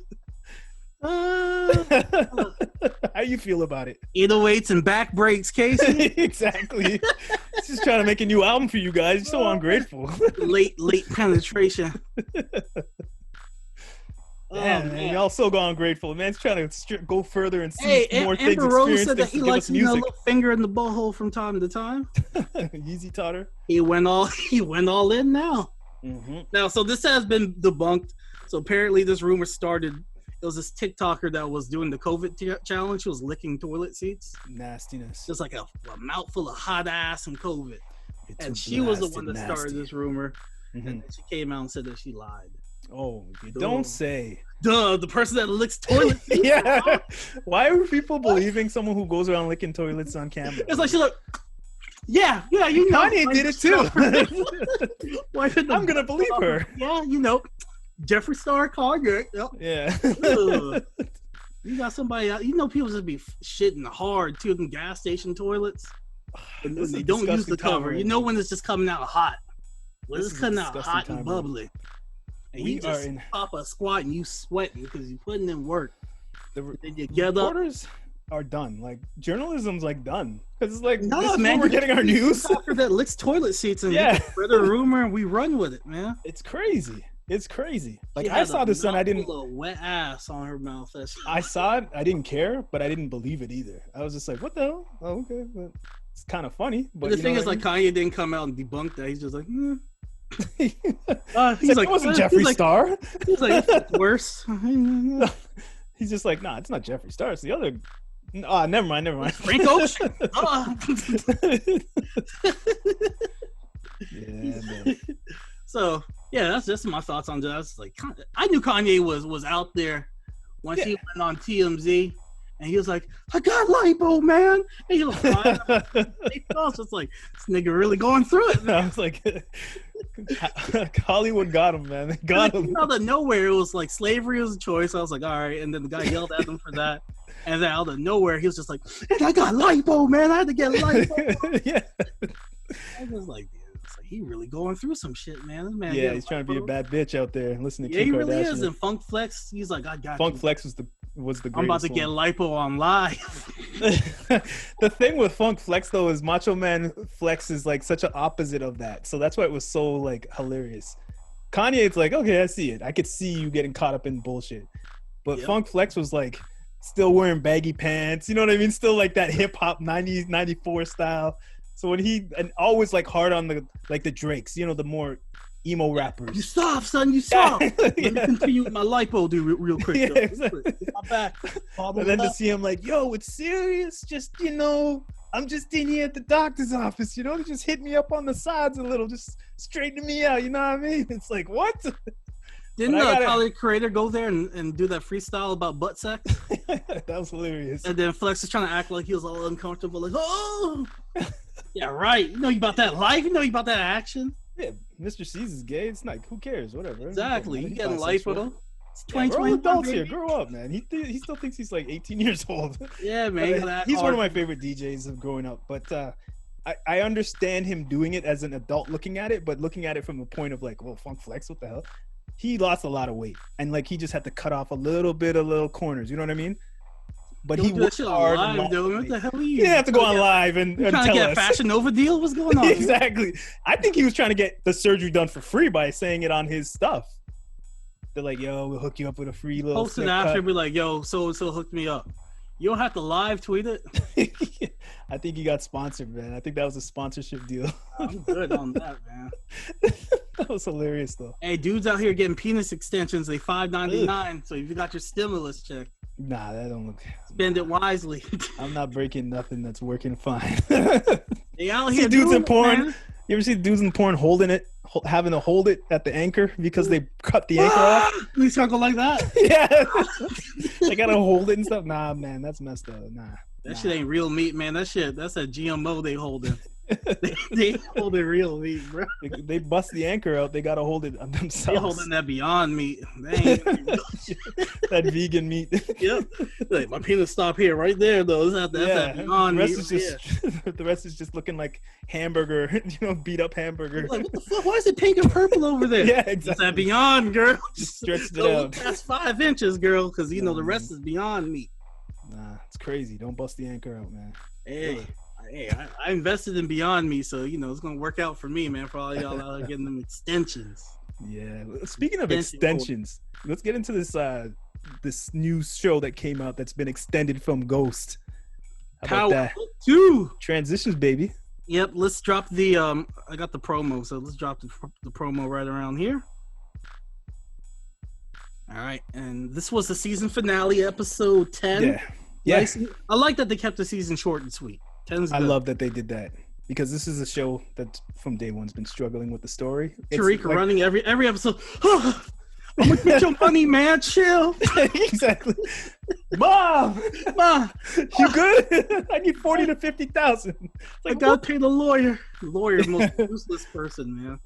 How you feel about it? 808s and back breaks, Casey. Exactly. Just trying to make a new album for you guys. You're so ungrateful. late penetration. Man, y'all so ungrateful. Man's trying to go further and see more things. Amber Rose said that he likes a little finger in the butthole from time to time. Yeezy taught her. He went all in now. Mm-hmm. Now, so this has been debunked. So apparently this rumor started There was this TikToker that was doing the COVID challenge. She was licking toilet seats. Nastiness. Just like a mouthful of hot ass and COVID. And she was the one that started this rumor. And then she came out and said that she lied. Oh, you don't say. The person that licks toilet seats. Yeah. Why are people believing someone who goes around licking toilets on camera? It's like she's like, yeah, you know. Kanye did it too. I'm gonna believe her. Yeah, you know, Jeffree Star Kanye. Yep. Yeah. You got somebody out. You know, people just be shitting hard too in gas station toilets. And they don't use the cover. Right, you know when it's just coming out hot. When it's coming out hot and bubbly. And you just pop a squat and you sweating because you're putting in work. Then you get reporters are done. Like journalism's like done because it's like no man, we're getting our news. That licks toilet seats and spread a rumor and we run with it, man. It's crazy. It's crazy. Like I saw this and I didn't. A wet ass on her mouth. I saw it. I didn't care, but I didn't believe it either. I was just like, what the hell? Oh, okay, but it's kind of funny. But the thing is, like Kanye didn't come out and debunk that. He's just like, he's like, it wasn't Jeffree Star. He's like, it's worse. He's just like, nah, it's not Jeffree Star. It's the other. Oh, never mind. Frank Ocean. Yeah, man. So yeah, that's just my thoughts on that. Like, I knew Kanye was out there once he went on TMZ. And he was like, I got lipo, man. And he was crying. It's like, this nigga really going through it, man. I was like, Hollywood got him, man. They got him. Out of nowhere, it was like slavery was a choice. I was like, all right. And then the guy yelled at him for that. And then out of nowhere, he was just like, and I got lipo, man. I had to get lipo. Yeah. I was like, dude, it's like, he really going through some shit, man. This man he's trying to be a bad bitch out there. Listen to Kim Kardashian. Really is. And Funk Flex, he's like, I got Funk Flex was the greatest. I'm about to get lipo on live. The thing with Funk Flex though is Macho Man Flex is like such an opposite of that, so that's why it was so like hilarious. Kanye, it's like, okay, I see it. I could see you getting caught up in bullshit, but Funk Flex was like still wearing baggy pants. You know what I mean? Still like that hip hop 90s 94 style. So when and always like hard on the like the Drakes, you know, the more emo rappers. You soft, son. You soft. Let me continue with my lipo, dude, real quick. Yeah, exactly. My back. And then to see him like, yo, it's serious. Just, you know, I'm just in here at the doctor's office. You know, just hit me up on the sides a little. Just straighten me out. You know what I mean? It's like, what? Didn't Tyler the Creator go there and do that freestyle about butt sex? That was hilarious. And then Flex was trying to act like he was all uncomfortable. Like, oh. Yeah, right. You know about that life? You know about that action? Yeah, Mr. C's is gay. It's like, who cares? Whatever. Exactly. You getting lipo. It's 2020. We're all adults here. Grow up, man. He still thinks he's like 18 years old. Yeah, man. He's one of my favorite DJs of growing up. But I understand him doing it as an adult looking at it, but looking at it from a point of like, well, Funk Flex, what the hell? He lost a lot of weight. And like he just had to cut off a little corners. You know what I mean? But he worked hard. What the hell are you? He didn't have to go on live and trying tell to get us. Fashion Nova deal? What's going on? Exactly. I think he was trying to get the surgery done for free by saying it on his stuff. They're like, yo, we'll hook you up with a free little post it after, be like, yo, so-and-so hooked me up. You don't have to live tweet it. I think he got sponsored, man. I think that was a sponsorship deal. I'm good on that, man. That was hilarious, though. Hey, dudes out here getting penis extensions, they $5.99. So if you got your stimulus check, nah, that don't look. Spend it wisely. I'm not breaking nothing that's working fine. They out here, dudes in porn. Man. You ever see dudes in porn holding it, having to hold it at the anchor because they cut the anchor off? You circle like that? Yeah. They gotta hold it and stuff. Nah, man, that's messed up. Nah. That shit ain't real meat, man. That's a GMO they holding. they holding real meat, bro. They bust the anchor out. They gotta hold it themselves. They holding that Beyond Meat. That vegan meat. Yep. Like, my penis stop here, right there, though. That's that Beyond Meat. The rest is just looking like hamburger, beat up hamburger. Like, what the fuck? Why is it pink and purple over there? Yeah, exactly. It's that Beyond, girl. Just stretched it out. That's 5 inches, girl, because the rest is Beyond Meat. Nah, it's crazy. Don't bust the anchor out, man. Hey, I invested in Beyond Me, so it's gonna work out for me, man. For all y'all out there getting them extensions. Yeah. Speaking of extensions, let's get into this new show that came out that's been extended from Ghost. How about that? 2 transitions, baby. Yep. Let's drop the I got the promo, so let's drop the promo right around here. All right, and this was the season finale, episode 10. Yeah. Nice. I like that they kept the season short and sweet. 10's good. I love that they did that because this is a show that from day one's been struggling with the story. Tariq running every episode. I'm gonna get your money, man. Chill. Exactly. Mom, you good? I need 40 to 50,000. I gotta pay the lawyer. The lawyer, the most useless person, man.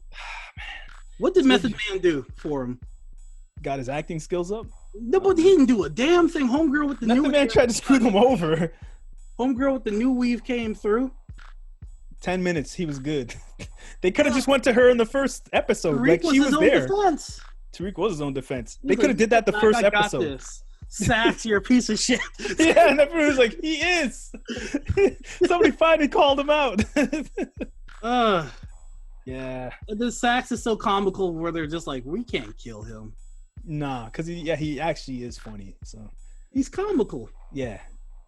What did Method Man do for him? Got his acting skills up. No, but he didn't do a damn thing. Homegirl with the Method new Man tried to screw them over. Homegirl with the new weave came through. 10 minutes, he was good. They could have just went to her in the first episode. Tariq like she was there. Defense. Tariq was his own defense. They could have did that the first episode. This. Sax, you're a piece of shit. Yeah, and everyone was like, he is. Somebody finally called him out. Yeah. The Sax is so comical where they're just like, we can't kill him. Nah, because he actually is funny. So he's comical. Yeah.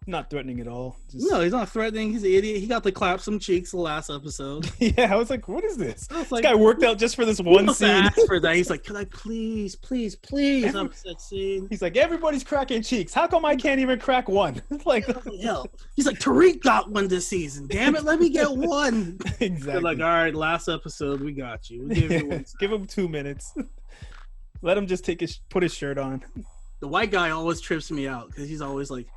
Not threatening at all. No, he's not threatening. He's an idiot. He got to clap some cheeks the last episode. Yeah, I was like, what is this? This guy worked out just for this one scene. Ask for that. He's like, could I please have that scene? He's like, everybody's cracking cheeks. How come I can't even crack one? Like, hell. He's like, Tariq got one this season. Damn it, let me get one. Exactly. They're like, all right, last episode, we got you. We'll give you one. Give him 2 minutes. Let him just put his shirt on. The white guy always trips me out because he's always like,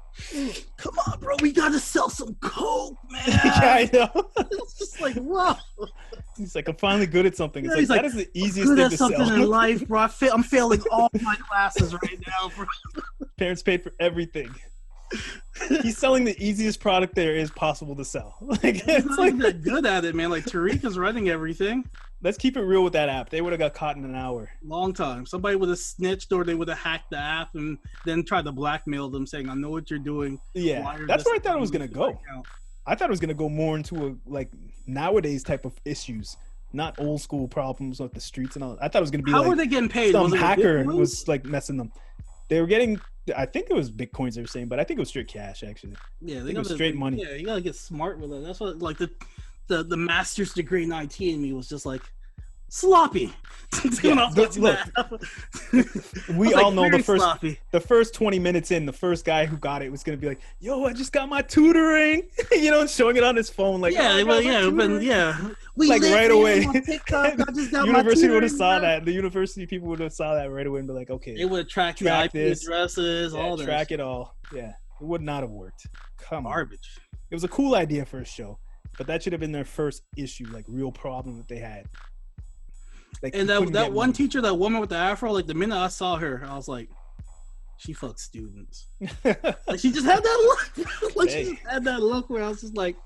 come on, bro, we gotta sell some coke, man. Yeah, I know. It's just like, whoa. He's like, I'm finally good at something. It's He's like, that is the easiest thing to sell. Something in life, bro. I'm failing all my classes right now, bro. Parents paid for everything. He's selling the easiest product there is possible to sell. Like, he's not even that good at it, man. Like, Tariq is running everything. Let's keep it real with that app. They would have got caught in an hour. Long time. Somebody would have snitched or they would have hacked the app and then tried to blackmail them saying, I know what you're doing. Yeah, that's where I thought it was going to go. I thought it was going to go more into a, like, nowadays type of issues, not old school problems with the streets and all. I thought it was going to be How were they getting paid? Some hacker was, like, messing them. They were getting, I think it was Bitcoins they were saying, but I think it was straight cash, actually. Yeah, it was straight money. Yeah, you got to get smart with it. That's what, like, the master's degree in IT in me was just like, sloppy. Yeah, look, we all know the first 20 minutes in, the first guy who got it was going to be like, yo, I just got my tutoring. You know, showing it on his phone. Like, we like right away. TikTok, I just got university would have saw that. The university people would have saw that right away and be like, okay. They would have tracked the IP addresses, all that. Track it all. Yeah. It would not have worked. Come on. Garbage. It was a cool idea for a show, but that should have been their first issue, like real problem that they had. Like, and that one teacher, that woman with the afro, like the minute I saw her, I was like, she fucks students. Like she just had that look. Like she just had that look where I was just like,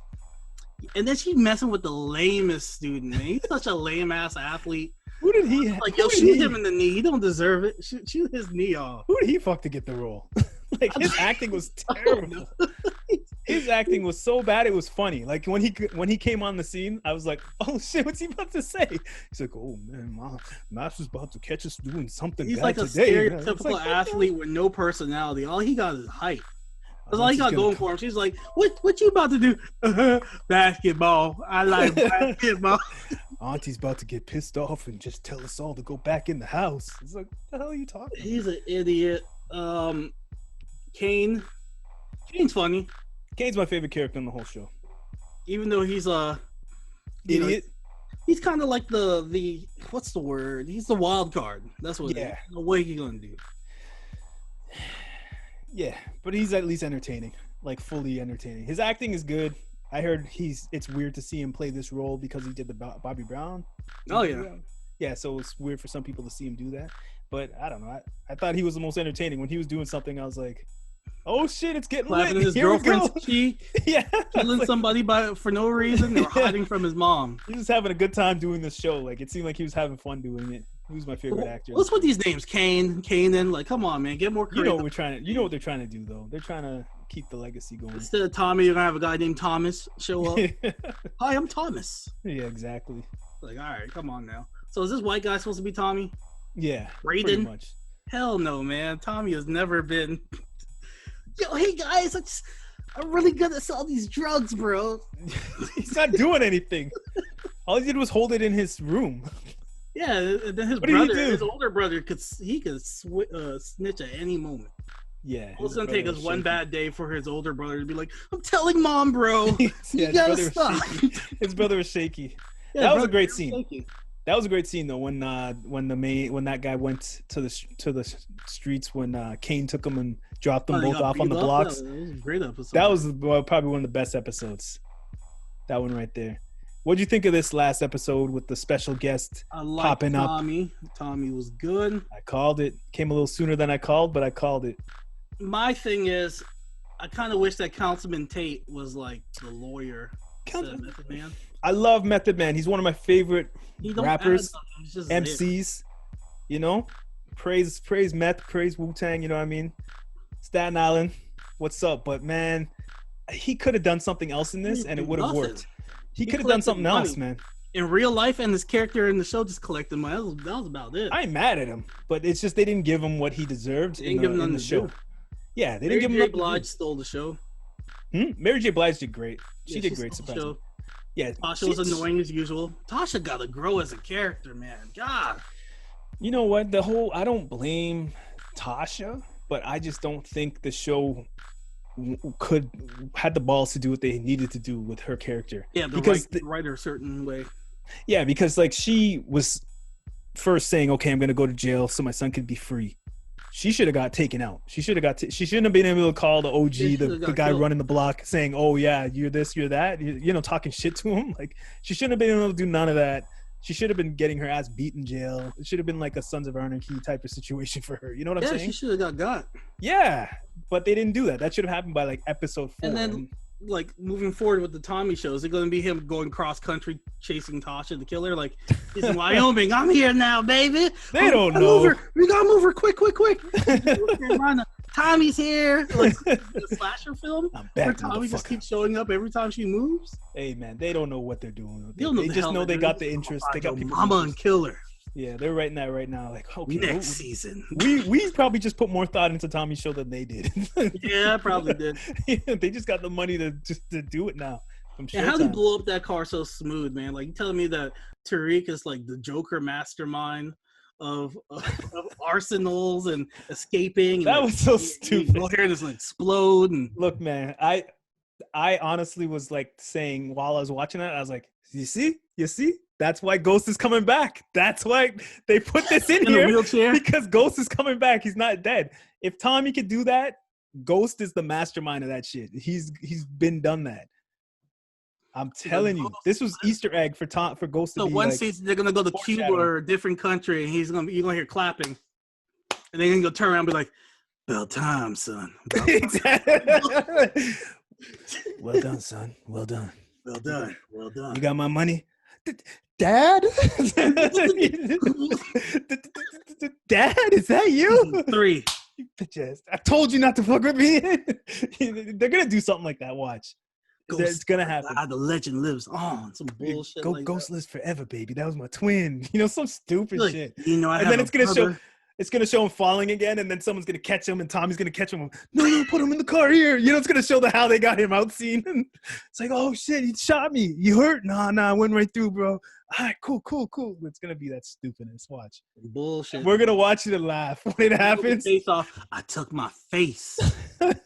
and then she messing with the lamest student, man. He's such a lame ass athlete. Who did he like? Yo, shoot him in the knee. He don't deserve it. Shoot his knee off. Who did he fuck to get the role? Like his acting was terrible. His acting was so bad it was funny. Like when he came on the scene, I was like, "Oh shit, what's he about to say?" He's like, "Oh man, my master's about to catch us doing something He's bad like a today." stereotypical athlete with no personality. All he got is height. That's all he got going for him. She's like, "What you about to do?" Basketball. I like basketball. Auntie's about to get pissed off and just tell us all to go back in the house. It's like, what the hell are you talking about? He's an idiot. Kane's funny. Kane's my favorite character in the whole show. Even though he's idiot. He's kind of like the what's the word? He's the wild card. That's what. Yeah. What are you gonna do? Yeah, but he's at least entertaining, like fully entertaining. His acting is good. I heard it's weird to see him play this role because he did the Bobby Brown. Oh yeah. Yeah, so it's weird for some people to see him do that. But I don't know. I thought he was the most entertaining. When he was doing something, I was like, oh shit, it's getting Clapping lit. His girlfriend's cheek. Yeah. Killing somebody for no reason or hiding from his mom. He was having a good time doing this show. Like it seemed like he was having fun doing it. He was my favorite actor. What's with these names? Kanan. Like, come on, man. Get more creative. You know what they're trying to do though. They're trying to keep the legacy going. Instead of Tommy, you're gonna have a guy named Thomas show up. Hi, I'm Thomas. Yeah, exactly. Like, all right, come on now. So is this white guy supposed to be Tommy? Yeah. Raiden? Pretty much. Hell no, man. Tommy has never been. Yo, hey guys, I'm really good at selling these drugs, bro. He's not doing anything. All he did was hold it in his room. Yeah, and then his older brother could snitch at any moment. Yeah. It's gonna take us one bad day for his older brother to be like, "I'm telling mom, bro, you gotta stop." His brother was shaky. Yeah, that was a great scene. Shaky. That was a great scene though. When that guy went to the streets when Kane took him and dropped them both off on the blocks. That was a great episode. That was probably one of the best episodes. That one right there. What'd you think of this last episode with the special guest popping Tommy. up? Tommy was good. I called it. Came a little sooner than I called, but I called it. My thing is, I kind of wish that Councilman Tate was like the lawyer. Method Man. I love Method Man. He's one of my favorite rappers, MCs. There. You know, praise Meth, praise Wu-Tang. You know what I mean? Staten Island, what's up? But man, he could have done something else in this, and it would have worked. He could have done something else, man. In real life, and his character in the show just collected money. That was about it. I ain't mad at him, but it's just they didn't give him what he deserved in the show. Yeah, they didn't give him. Mary J. Blige stole the show. Mary J. Blige did great. She did great, surprisingly. Yeah, Tasha was annoying as usual. Tasha got to grow as a character, man. God. You know what? I don't blame Tasha, but I just don't think the show had the balls to do what they needed to do with her character. Yeah, because write her a certain way. Yeah, because like she was first saying, "Okay, I'm going to go to jail so my son could be free." She should have got taken out. She shouldn't have been able to call the OG, the guy running the block, saying, "Oh yeah, you're this, you're that," you know, talking shit to him. Like she shouldn't have been able to do none of that. She should have been getting her ass beat in jail. It should have been like a Sons of Anarchy type of situation for her. You know what I'm saying? Yeah, she should have got. Yeah, but they didn't do that. That should have happened by like episode 4. And then, like moving forward with the Tommy show, is it going to be him going cross country chasing Tasha the killer? Like he's in Wyoming. I'm here now, baby. They don't know. We gotta move her quick. Tommy's here. Like the slasher film where Tommy just keeps showing up every time she moves. Hey man, they don't know what they're doing. They just know they got the interest. They got people. Mama and killer. Yeah, they're writing that right now. Like, okay, next season. We probably just put more thought into Tommy's show than they did. Yeah, I probably did. Yeah, they just got the money to do it now. And how they blow up that car so smooth, man? Like you telling me that Tariq is like the Joker mastermind of arsenals and escaping. That was so stupid. Go here and just like explode. And look, man, I honestly was like saying while I was watching that, I was like, you see, that's why Ghost is coming back. That's why they put this in here, a wheelchair, because Ghost is coming back. He's not dead. If Tommy could do that, Ghost is the mastermind of that shit. He's been done that. I'm telling you, this was Easter egg for Ghost. So one season they're gonna go to Cuba or a different country, and you're gonna hear clapping, and they're gonna go turn around and be like, "About time, son." Well done, son. Well done. Well done. Well done. You got my money, Dad. Dad, is that you? 3. Bitches. I told you not to fuck with me. They're gonna do something like that. Watch. It's gonna happen. The legend lives on. Some bullshit. Ghost lives forever, baby. That was my twin. You know, some stupid shit. You know, and then it's gonna show him falling again, and then someone's gonna catch him, and Tommy's gonna catch him. No, put him in the car here. You know, it's gonna show how they got him out scene. It's like, oh shit, he shot me. You hurt? Nah, I went right through, bro. All right, cool. It's gonna be that stupidness. Watch. Bullshit. We're gonna watch it and laugh when it happens. Face off. I took my face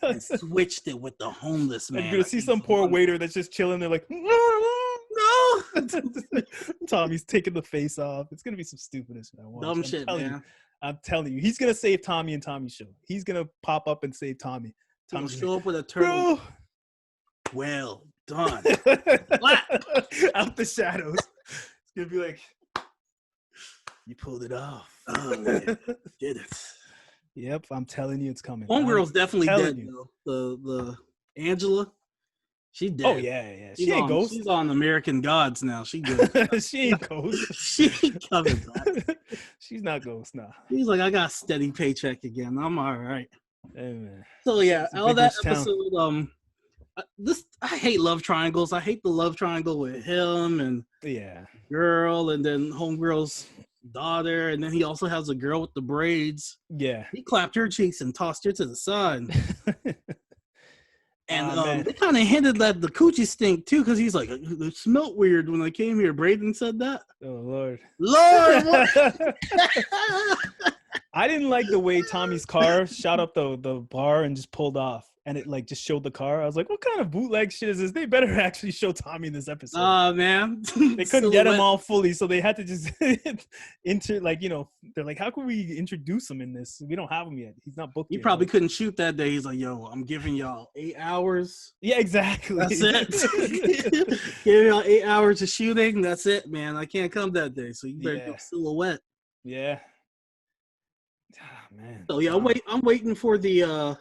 and switched it with the homeless man. You're gonna see some poor waiter that's just chilling there, like, no. Tommy's taking the face off. It's gonna be some stupidness. Dumb shit, man. I'm telling you, he's gonna save Tommy and Tommy's show. He's gonna pop up and save Tommy. He'll show up with a turtle. Bro. Well done. Out the shadows. It's gonna be like, you pulled it off. Oh, man. Did it. Yep, I'm telling you, it's coming. Homegirl's definitely dead. The Angela, she's dead. Oh yeah. She ain't Ghost. She's on American Gods now. She good. She ain't Ghost. She ain't coming back. She's not Ghost now. He's like, I got a steady paycheck again. I'm all right. Hey, man. So yeah, all that episode. I hate love triangles. I hate the love triangle with him and girl, and then homegirl's daughter, and then he also has a girl with the braids. Yeah, he clapped her cheeks and tossed her to the side. And they kind of hinted at the coochie stink too, because he's like, it smelled weird when I came here. Braden said that. Oh Lord! I didn't like the way Tommy's car shot up the bar and just pulled off, and it like just showed the car. I was like, what kind of bootleg shit is this? They better actually show Tommy in this episode. Man, they couldn't get him all fully, so they had to just they're like, how can we introduce him in this? We don't have him yet. He's not booked. He probably couldn't shoot that day. He's like, yo, I'm giving y'all 8 hours. Yeah, exactly. That's it. Giving y'all 8 hours of shooting. That's it, man. I can't come that day, so you better do Silhouette. Yeah. Man. So yeah, I'm waiting for I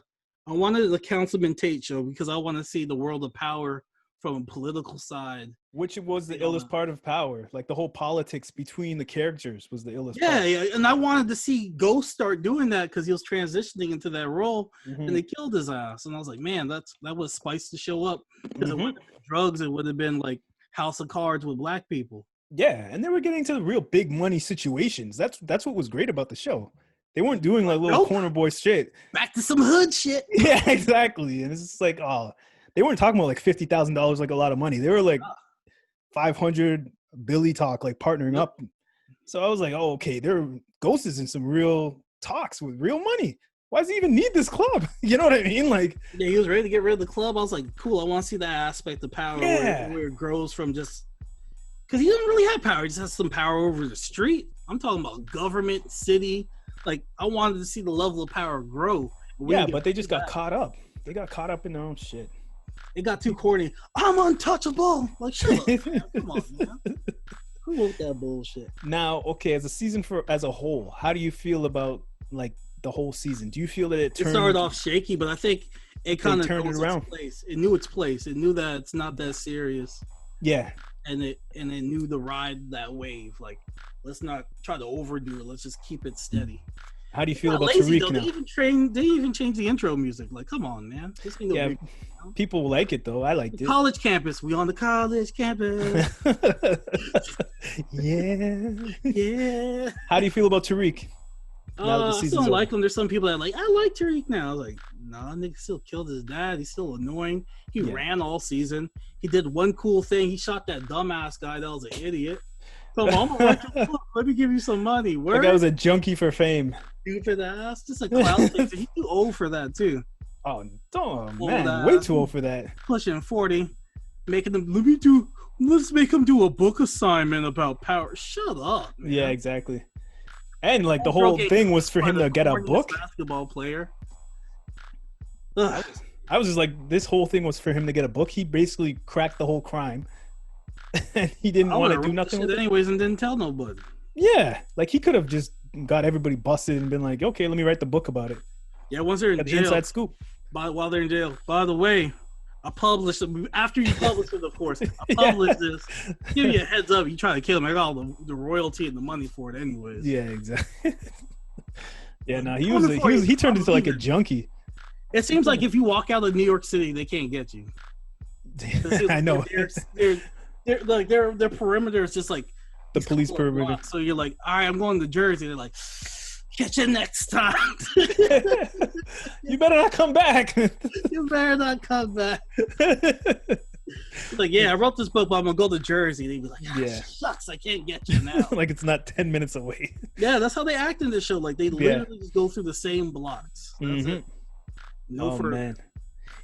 wanted the Councilman Tate show because I want to see the world of power from a political side. Which was the illest part of Power. Like the whole politics between the characters was the illest part. Yeah, and I wanted to see Ghost start doing that because he was transitioning into that role, and they killed his ass. And I was like, man, that was spice to show up. Because it wouldn't have been drugs, it would have been like House of Cards with black people. Yeah, and they were getting to the real big money situations. That's what was great about the show. They weren't doing like little corner boy shit. Back to some hood shit. Yeah, exactly. And it's just like, they weren't talking about like $50,000 like a lot of money. They were like 500 Billy talk, like partnering up. So I was like, okay, Ghost is in some real talks with real money. Why does he even need this club? You know what I mean? Like, yeah, he was ready to get rid of the club. I was like, cool. I want to see that aspect of power where it grows from just because he doesn't really have power. He just has some power over the street. I'm talking about government, city. Like, I wanted to see the level of power grow. Yeah, but they just got caught up. They got caught up in their own shit. It got too corny. I'm untouchable. Like, shut up, man. Come on, man. Who wrote that bullshit? Now, okay, as a whole, how do you feel about like the whole season? Do you feel that it started off shaky, but I think it kind of turned it around. It knew its place. It knew that it's not that serious. Yeah. And it knew to ride that wave. Like, let's not try to overdo it. Let's just keep it steady. How do you feel about Tariq now? They even changed the intro music. Like, come on, man. People like it though. I liked it. College campus. We on the college campus. Yeah. How do you feel about Tariq? I still don't like him. There's some people that are like, I like Tariq now. I was like, nah, nigga still killed his dad. He's still annoying. He ran all season. He did one cool thing. He shot that dumbass guy that was an idiot. Come on, let me give you some money. That guy was a junkie for fame. Stupid ass. Just a clout thing. He's too old for that too. Oh, man, way too old for that. Pushing 40, making them. Let's make him do a book assignment about power. Shut up, man. Yeah, exactly. And like the whole thing was for him to get a book. Basketball player. I was just like, this whole thing was for him to get a book. He basically cracked the whole crime, and he didn't want to do nothing with it anyways, and didn't tell nobody. Yeah, like he could have just got everybody busted and been like, okay, let me write the book about it. Yeah, once they're in jail, the inside scoop. While they're in jail. By the way, I published it after you published it, of course. I published this. Give you a heads up. You try to kill him. I got all the royalty and the money for it, anyways. Yeah, exactly. Yeah, no, he turned into like a junkie. It seems like if you walk out of New York City, they can't get you. I know. Their perimeter is just like the police perimeter. Blocks. So you're like, all right, I'm going to Jersey. They're like, catch you next time. You better not come back. You better not come back. Like, yeah, I wrote this book, but I'm gonna go to Jersey. They'd be like, shucks, I can't get you now. Like it's not 10 minutes away. Yeah, that's how they act in this show. Like they literally just go through the same blocks. That's it. No further. Man.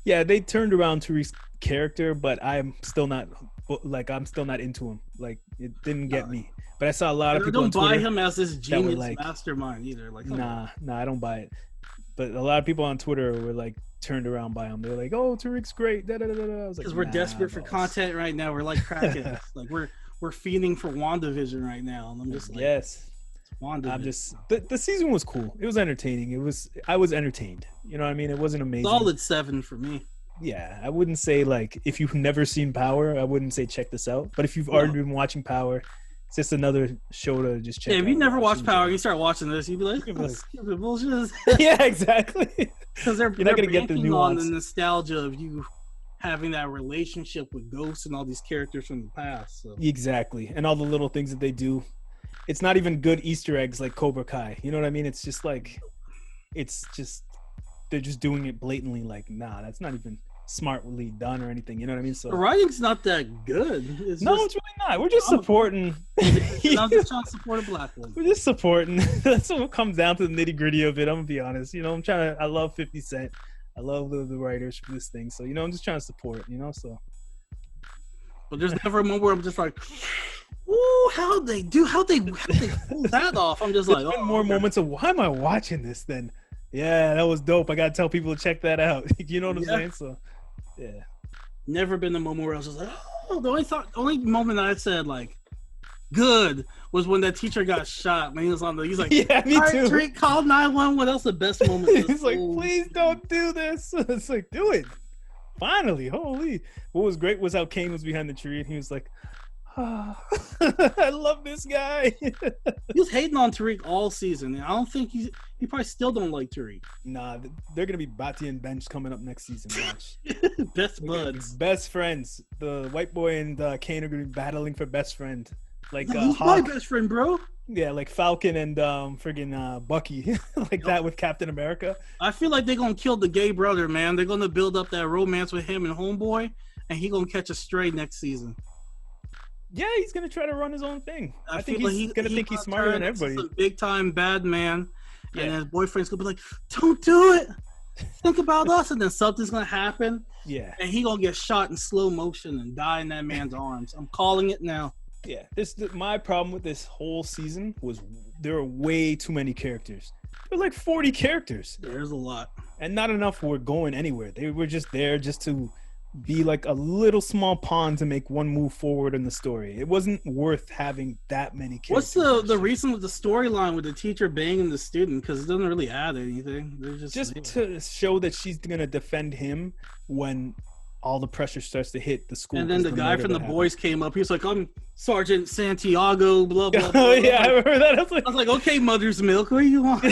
Yeah, they turned around Tariq's character, but I'm still not into him. Like it didn't get me. But I saw a lot of people. Don't buy him as this genius mastermind either. Like, nah, I don't buy it. But a lot of people on Twitter were like turned around by him. They're like, "Oh, Tariq's great." I was like, because we're desperate for content right now. We're like crackheads. Like we're fiending for WandaVision right now, and I'm just like, yes. WandaVision. The season was cool. It was entertaining. I was entertained. You know what I mean? It wasn't amazing. Solid 7 for me. Yeah, I wouldn't say like if you've never seen Power, I wouldn't say check this out. But if you've already been watching Power, it's just another show to just check out. Yeah, if you never watched Power, you start watching this, you'd be like, stupid bullshit. Yeah, exactly. Because you're not going to get the nuance. On the nostalgia of you having that relationship with Ghost and all these characters from the past. So. Exactly. And all the little things that they do. It's not even good Easter eggs like Cobra Kai. You know what I mean? It's just like, they're just doing it blatantly. Like, nah, that's not even, smartly done or anything. You know what I mean? So the writing's not that good. It's really not. We're just supporting. I'm just trying to support a black one. We're just supporting. That's what comes down to the nitty gritty of it. I'm gonna be honest. You know, I love 50 Cent. I love the writers for this thing. So, you know, I'm just trying to support, you know, so. But there's never a moment where I'm just like, ooh, how'd they pull that off? I'm just like, more moments of why am I watching this then? Yeah, that was dope. I gotta tell people to check that out. You know what I'm saying? So, yeah. Never been a moment where I was just like, oh, the only moment I said like, good was when that teacher got shot. When he's like, yeah, me too. Tariq, call 911. What else? The best moment. He's like, please don't do this. It's like, do it. Finally, holy. What was great was how Kane was behind the tree and he was like, oh, I love this guy. He was hating on Tariq all season. I don't think he probably still don't like Tariq. Nah, they're gonna be Bati and Bench coming up next season. Watch. Best buds, best friends. The white boy and Kane are gonna be battling for best friend. Like he's my best friend, bro. Yeah, like Falcon and friggin' Bucky, like that with Captain America. I feel like they're gonna kill the gay brother, man. They're gonna build up that romance with him and Homeboy, and he gonna catch a stray next season. Yeah, he's gonna try to run his own thing. I think he's gonna think he's smarter than everybody. Big time bad man, and his boyfriend's gonna be like, "Don't do it. Think about us," and then something's gonna happen. Yeah, and he gonna get shot in slow motion and die in that man's arms. I'm calling it now. Yeah, my problem with this whole season was there are way too many characters. There are like 40 characters. There's a lot, and not enough were going anywhere. They were just there just to be like a little small pawn to make one move forward in the story. It wasn't worth having that many characters. What's the reason with the storyline with the teacher banging the student? Because it doesn't really add anything. They're just to show that she's gonna defend him when all the pressure starts to hit the school. And then the guy from the boys came up. He was like, "I'm Sergeant Santiago." Blah blah. blah. Oh yeah, I remember that. I was like, "Okay, mother's milk. What do you want?"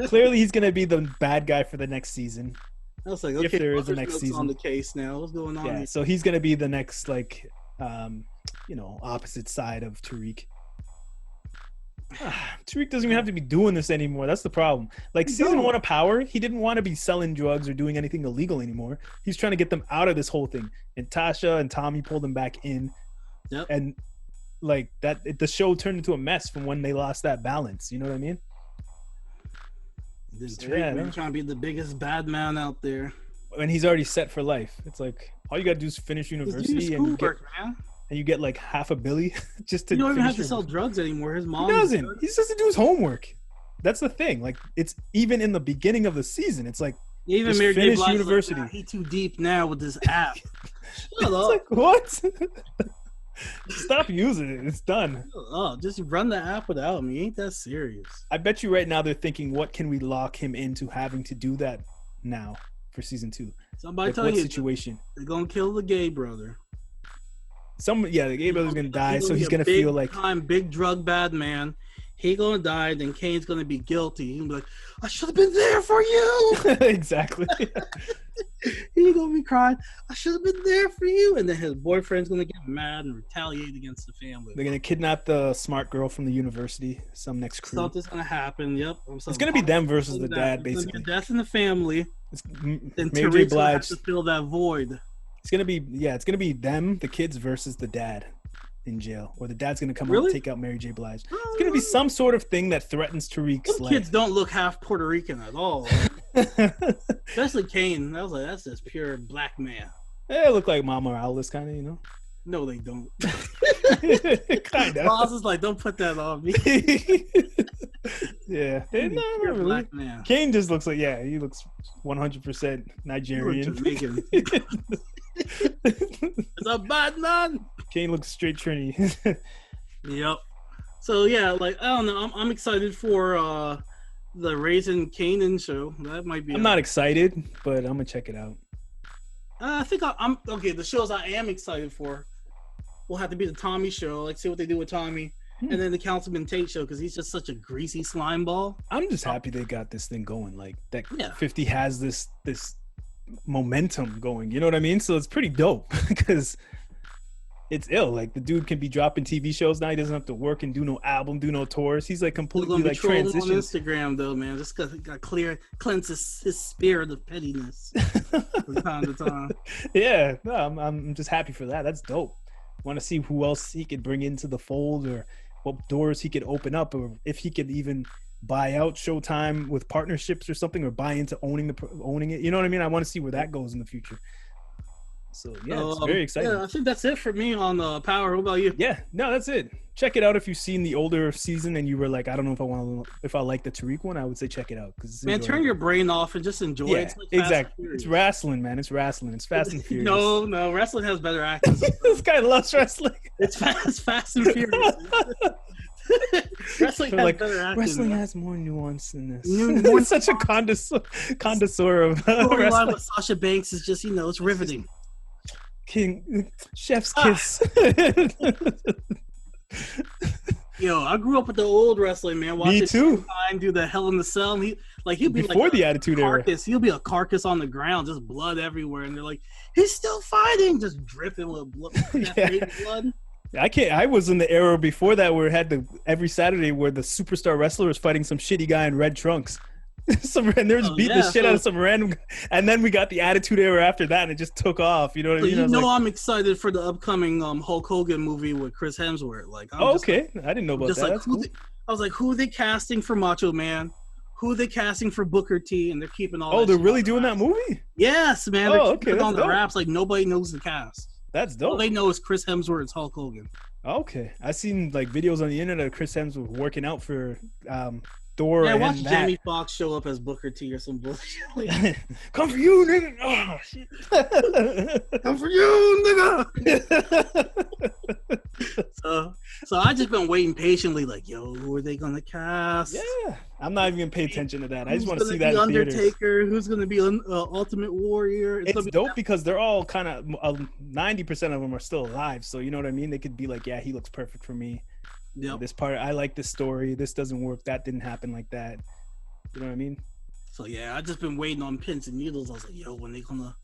Clearly, he's gonna be the bad guy for the next season. I was like, okay, if there is a next season on the case now. What's going on? Yeah, so he's gonna be the next opposite side of Tariq. Tariq doesn't even have to be doing this anymore. That's the problem. Like season 1 of Power, he didn't want to be selling drugs or doing anything illegal anymore. He's trying to get them out of this whole thing. And Tasha and Tommy pulled him back in. Yep. And like that, the show turned into a mess from when they lost that balance. You know what I mean? This Tariq trying to be the biggest bad man out there. And he's already set for life. It's like all you gotta do is finish university and you get like half a billy just to. You don't even have to sell drugs anymore. His mom doesn't. He just has to do his homework. That's the thing. Like it's even in the beginning of the season. It's like even Mary J. Blige university. Like, he too deep now with this app. Shut up. Like what? Stop using it. It's done. Oh, just run the app without me. Ain't that serious? I bet you right now they're thinking, what can we lock him into having to do that now for season 2? Somebody tell you situation. They're gonna kill the gay brother. The gay brother's gonna die, so he's gonna feel like big drug bad man. He gonna die, then Kane's gonna be guilty. He's gonna be like, I should have been there for you. Exactly. He's gonna be crying, I should have been there for you. And then his boyfriend's gonna get mad and retaliate against the family. They're gonna kidnap the smart girl from the university. Some next crew. Something's gonna happen. Yep. It's gonna be them versus the dad, basically. Death in the family. Then Tariq's gonna have to fill that void. It's gonna be them, the kids, versus the dad in jail, or the dad's gonna come out and take out Mary J. Blige. It's gonna be some sort of thing that threatens Tariq's life. Kids don't look half Puerto Rican at all. Especially Kane. I was like, that's just pure black man. They look like Mama Morales, kind of, you know. No, they don't. Kind of. I was just like, don't put that on me. Yeah, not really. Black man. Kane just looks like he looks 100% Nigerian. It's a bad man. Kane looks straight Trini. Yep. So yeah, like I don't know. I'm excited for the Raising Kanan show. That might be. I'm not excited, but I'm gonna check it out. I think I'm okay. The shows I am excited for will have to be the Tommy show. Like see what they do with Tommy, and then the Councilman Tate show because he's just such a greasy slime ball. I'm just happy they got this thing going. Like that 50 has this momentum going. You know what I mean? So it's pretty dope because It's ill. Like the dude can be dropping TV shows now. He doesn't have to work and do no album, do no tours. He's like completely like transitioned. On Instagram though, man, just because he got cleanse his spirit of pettiness from time to time. Yeah, no, I'm just happy for that. That's dope. Want to see who else he could bring into the fold, or what doors he could open up, or if he could even buy out Showtime with partnerships or something, or buy into owning it. You know what I mean? I want to see where that goes in the future. So yeah, it's very exciting. Yeah, I think that's it for me on Power. What about you? Yeah, no, that's it. Check it out if you've seen the older season and you were like, I don't know if I like the Tariq one. I would say check it out man, turn your brain off and just enjoy it. It's like exactly. It's wrestling, man. It's wrestling. It's Fast and Furious. No, wrestling has better actors. This guy loves wrestling. It's Fast and Furious. Wrestling has better acting. Wrestling has more nuance than this. It's such a connoisseur of wrestling. With Sasha Banks is just, it's riveting. Chef's kiss. Yo, I grew up with the old wrestling, man. Me too. Do the Hell in the Cell. He'd be before like the Attitude Era. He'll be a carcass on the ground, just blood everywhere, and they're like, he's still fighting, just dripping with blood. Blood. I was in the era before that where it had every Saturday where the superstar wrestler was fighting some shitty guy in red trunks. And they were just beating the shit out of some random guy. And then we got the Attitude Era after that, and it just took off. You know what I mean? I'm excited for the upcoming Hulk Hogan movie with Chris Hemsworth. Like, okay. I didn't know about that. Like, I was like, who are they casting for Macho Man? Who are they casting for Booker T? And they're keeping all. Oh, they're really doing that movie? Yes, man. They're keeping it on the wraps. Like nobody knows the cast. That's dope. All they know is Chris Hemsworth's Hulk Hogan. Okay, I seen like videos on the internet of Chris Hemsworth working out for Thor. Yeah, watch Jamie Foxx show up as Booker T or some bullshit. Come for you, nigga! Oh shit! Come for you, nigga! So I just been waiting patiently, like, yo, who are they gonna cast? Yeah, I'm not even gonna pay attention to that. I just want to see that. In Undertaker, who's gonna be Ultimate Warrior? It's dope because they're all kind of 90% of them are still alive. So you know what I mean? They could be like, yeah, he looks perfect for me. Yep. This part, I like this story. This doesn't work. That didn't happen like that. You know what I mean? So yeah, I just been waiting on pins and needles. I was like, yo, when they gonna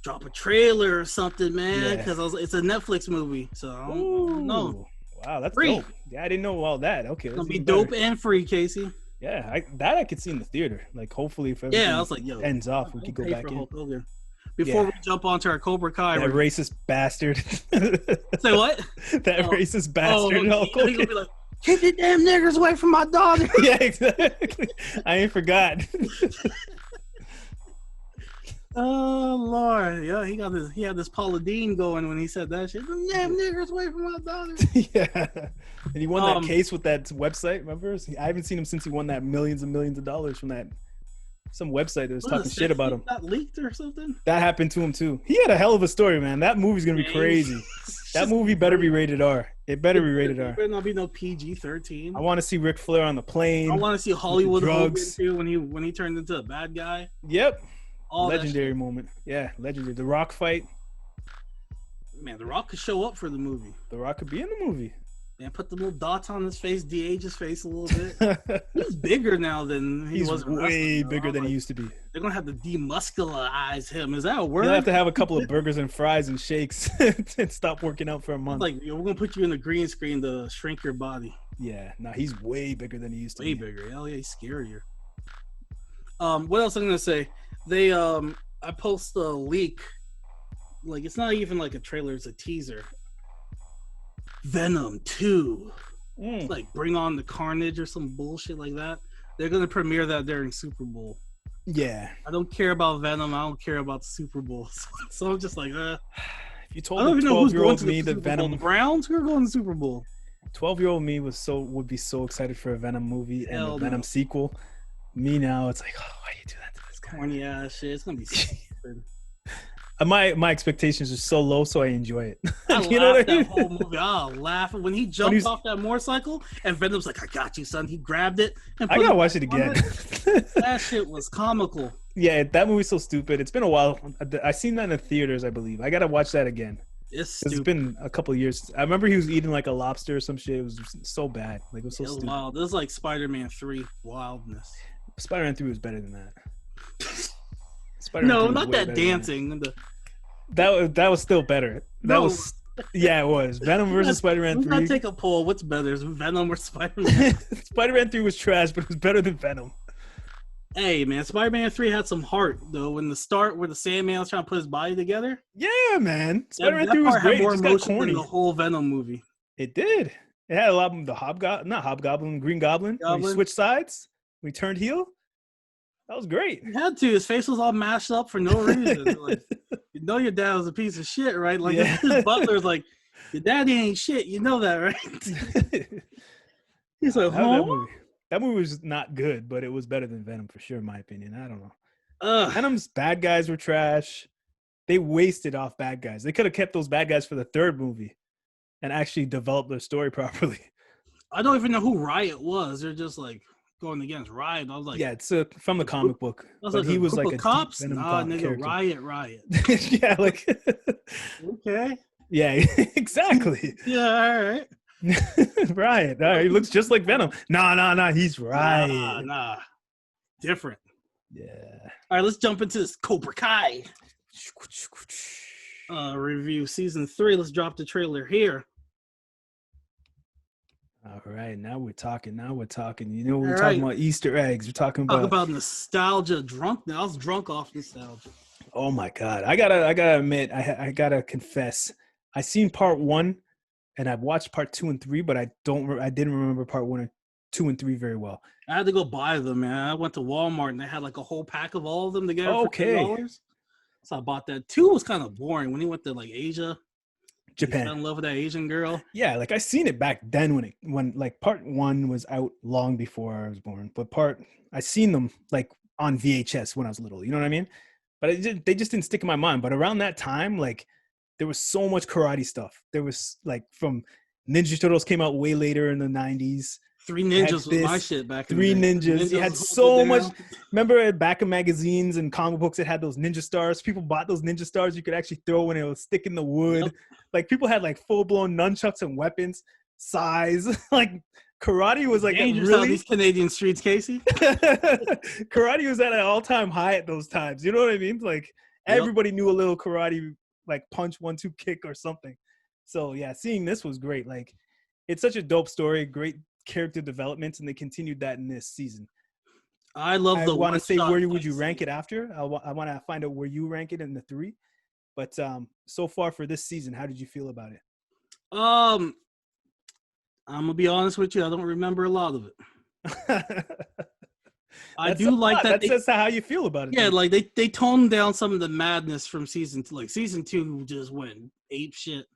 drop a trailer or something, man? Because it's a Netflix movie, so I don't know. Wow, that's dope. Yeah, I didn't know all that. Okay, it's gonna be dope and free, Casey. Yeah, I could see in the theater. Like, hopefully, if everything I was like, yo, ends off, we could go back in. Before we jump onto our Cobra Kai, that racist bastard. Say what? That racist bastard. He's gonna be like, keep the damn niggers away from my daughter. Yeah, exactly. I ain't forgot. Oh Lord, yeah, he had this Paula Deen going when he said that shit. Damn niggers away from my daughter. Yeah, and he won that case with that website. Remember? I haven't seen him since he won that millions and millions of dollars from that. Some website that was talking shit about him. Got leaked or something? That happened to him too. He had a hell of a story, man. That movie's gonna be crazy. That movie better be rated R. It better be rated R. It better not be no PG-13. I want to see Ric Flair on the plane. I want to see Hollywood Hogan too when he turned into a bad guy. Yep. Legendary moment. Yeah, legendary. The Rock fight. Man, The Rock could show up for the movie. The Rock could be in the movie. Man, put the little dots on his face, de-age his face a little bit. He's bigger now than he was. He's way bigger than he used to be. They're going to have to demuscularize him. Is that a word? You'll have to have a couple of burgers and fries and shakes and stop working out for a month. Like, we're going to put you in the green screen to shrink your body. Yeah, no, he's way bigger than he used to be. Way bigger. Hell yeah, he's scarier. What else I'm going to say? I post a leak. Like, it's not even like a trailer, it's a teaser. Venom 2. Like, bring on the carnage or some bullshit like that. They're going to premiere that during Super Bowl. Yeah. I don't care about Venom. I don't care about the Super Bowl. So I'm just like, If you told the 12-year-old me that Venom... The Browns? Who are going to the Super Bowl? 12-year-old me would be so excited for a Venom movie and a Venom sequel. Me now, it's like, oh, why do you do that to this guy? Corny ass shit. It's going to be stupid. My expectations are so low, so I enjoy it. You know what I mean? That whole movie. I'll laugh when he jumped off that motorcycle and Venom's like, "I got you, son." He grabbed it. And I gotta watch it again. That shit was comical. Yeah, that movie's so stupid. It's been a while. I seen that in the theaters, I believe. I gotta watch that again. It's been a couple of years. I remember he was eating like a lobster or some shit. It was so bad. Like, it was so stupid. Wild. This is like Spider-Man 3 wildness. Spider-Man 3 was better than that. No, not that dancing. That was still better. That Yeah, it was Venom versus Spider-Man We 3. gotta take a poll. What's better, is Venom or Spider-Man? Spider-Man 3 was trash, but it was better than Venom. Hey, man, Spider-Man 3 had some heart, though. In the start, where the Sandman was trying to put his body together. Yeah, man. Spider-Man that 3 was part great. had more It just got emotion corny. than the whole Venom movie. It did. It had a lot of the not Hobgoblin, Green Goblin. When he switched sides, when he turned heel. That was great. He had to. His face was all mashed up for no reason. Like, you know your dad was a piece of shit, right? Like his butler's like, your daddy ain't shit. You know that, right? He's like, that movie was not good, but it was better than Venom for sure, in my opinion. I don't know. Venom's bad guys were trash. They wasted off bad guys. They could have kept those bad guys for the third movie and actually developed their story properly. I don't even know who Riot was. They're just like going against Riot. I was like, yeah, it's from the comic book. But like he was like a cops. Venom Nigga, Riot. Yeah, like okay. Yeah, exactly. Yeah, all right. Riot. He looks just like Venom. Nah. He's Riot. Nah. Different. Yeah. All right, let's jump into this Cobra Kai review season 3. Let's drop the trailer here. All right, now we're talking. You know, we're talking about Easter eggs. We're talking about nostalgia. I was drunk off nostalgia. Oh my God, I gotta admit, I gotta confess, I seen part 1, and I've watched part 2 and 3, but I didn't remember part 1, 2, and 3 very well. I had to go buy them, man. I went to Walmart and they had like a whole pack of all of them together for $10. So I bought that. 2 was kind of boring when he went to like Asia. Japan. He fell in love with that Asian girl. Yeah, like I seen it back then when like part 1 was out long before I was born, but I seen them like on VHS when I was little. You know what I mean? But they just didn't stick in my mind. But around that time, like there was so much karate stuff. There was like from Ninja Turtles came out way later in the 90s. 3 Ninjas was my shit back in the day. 3 Ninjas. You had so much. Remember back in magazines and comic books, it had those ninja stars. People bought those ninja stars you could actually throw when it would stick in the wood. Yep. Like people had like full-blown nunchucks and weapons. Size. Like karate was like really these Canadian streets, Casey. Karate was at an all-time high at those times. You know what I mean? Like everybody knew a little karate, like punch, 1-2 kick or something. So yeah, seeing this was great. Like it's such a dope story, great character development, and they continued that in this season. I want to say where would you rank it after? I want to find out where you rank it in the 3. But so far for this season, how did you feel about it? I'm gonna be honest with you. I don't remember a lot of it. I do like that. That's how you feel about it. Yeah, then. Like they toned down some of the madness from season 2. Like season 2 just went ape shit.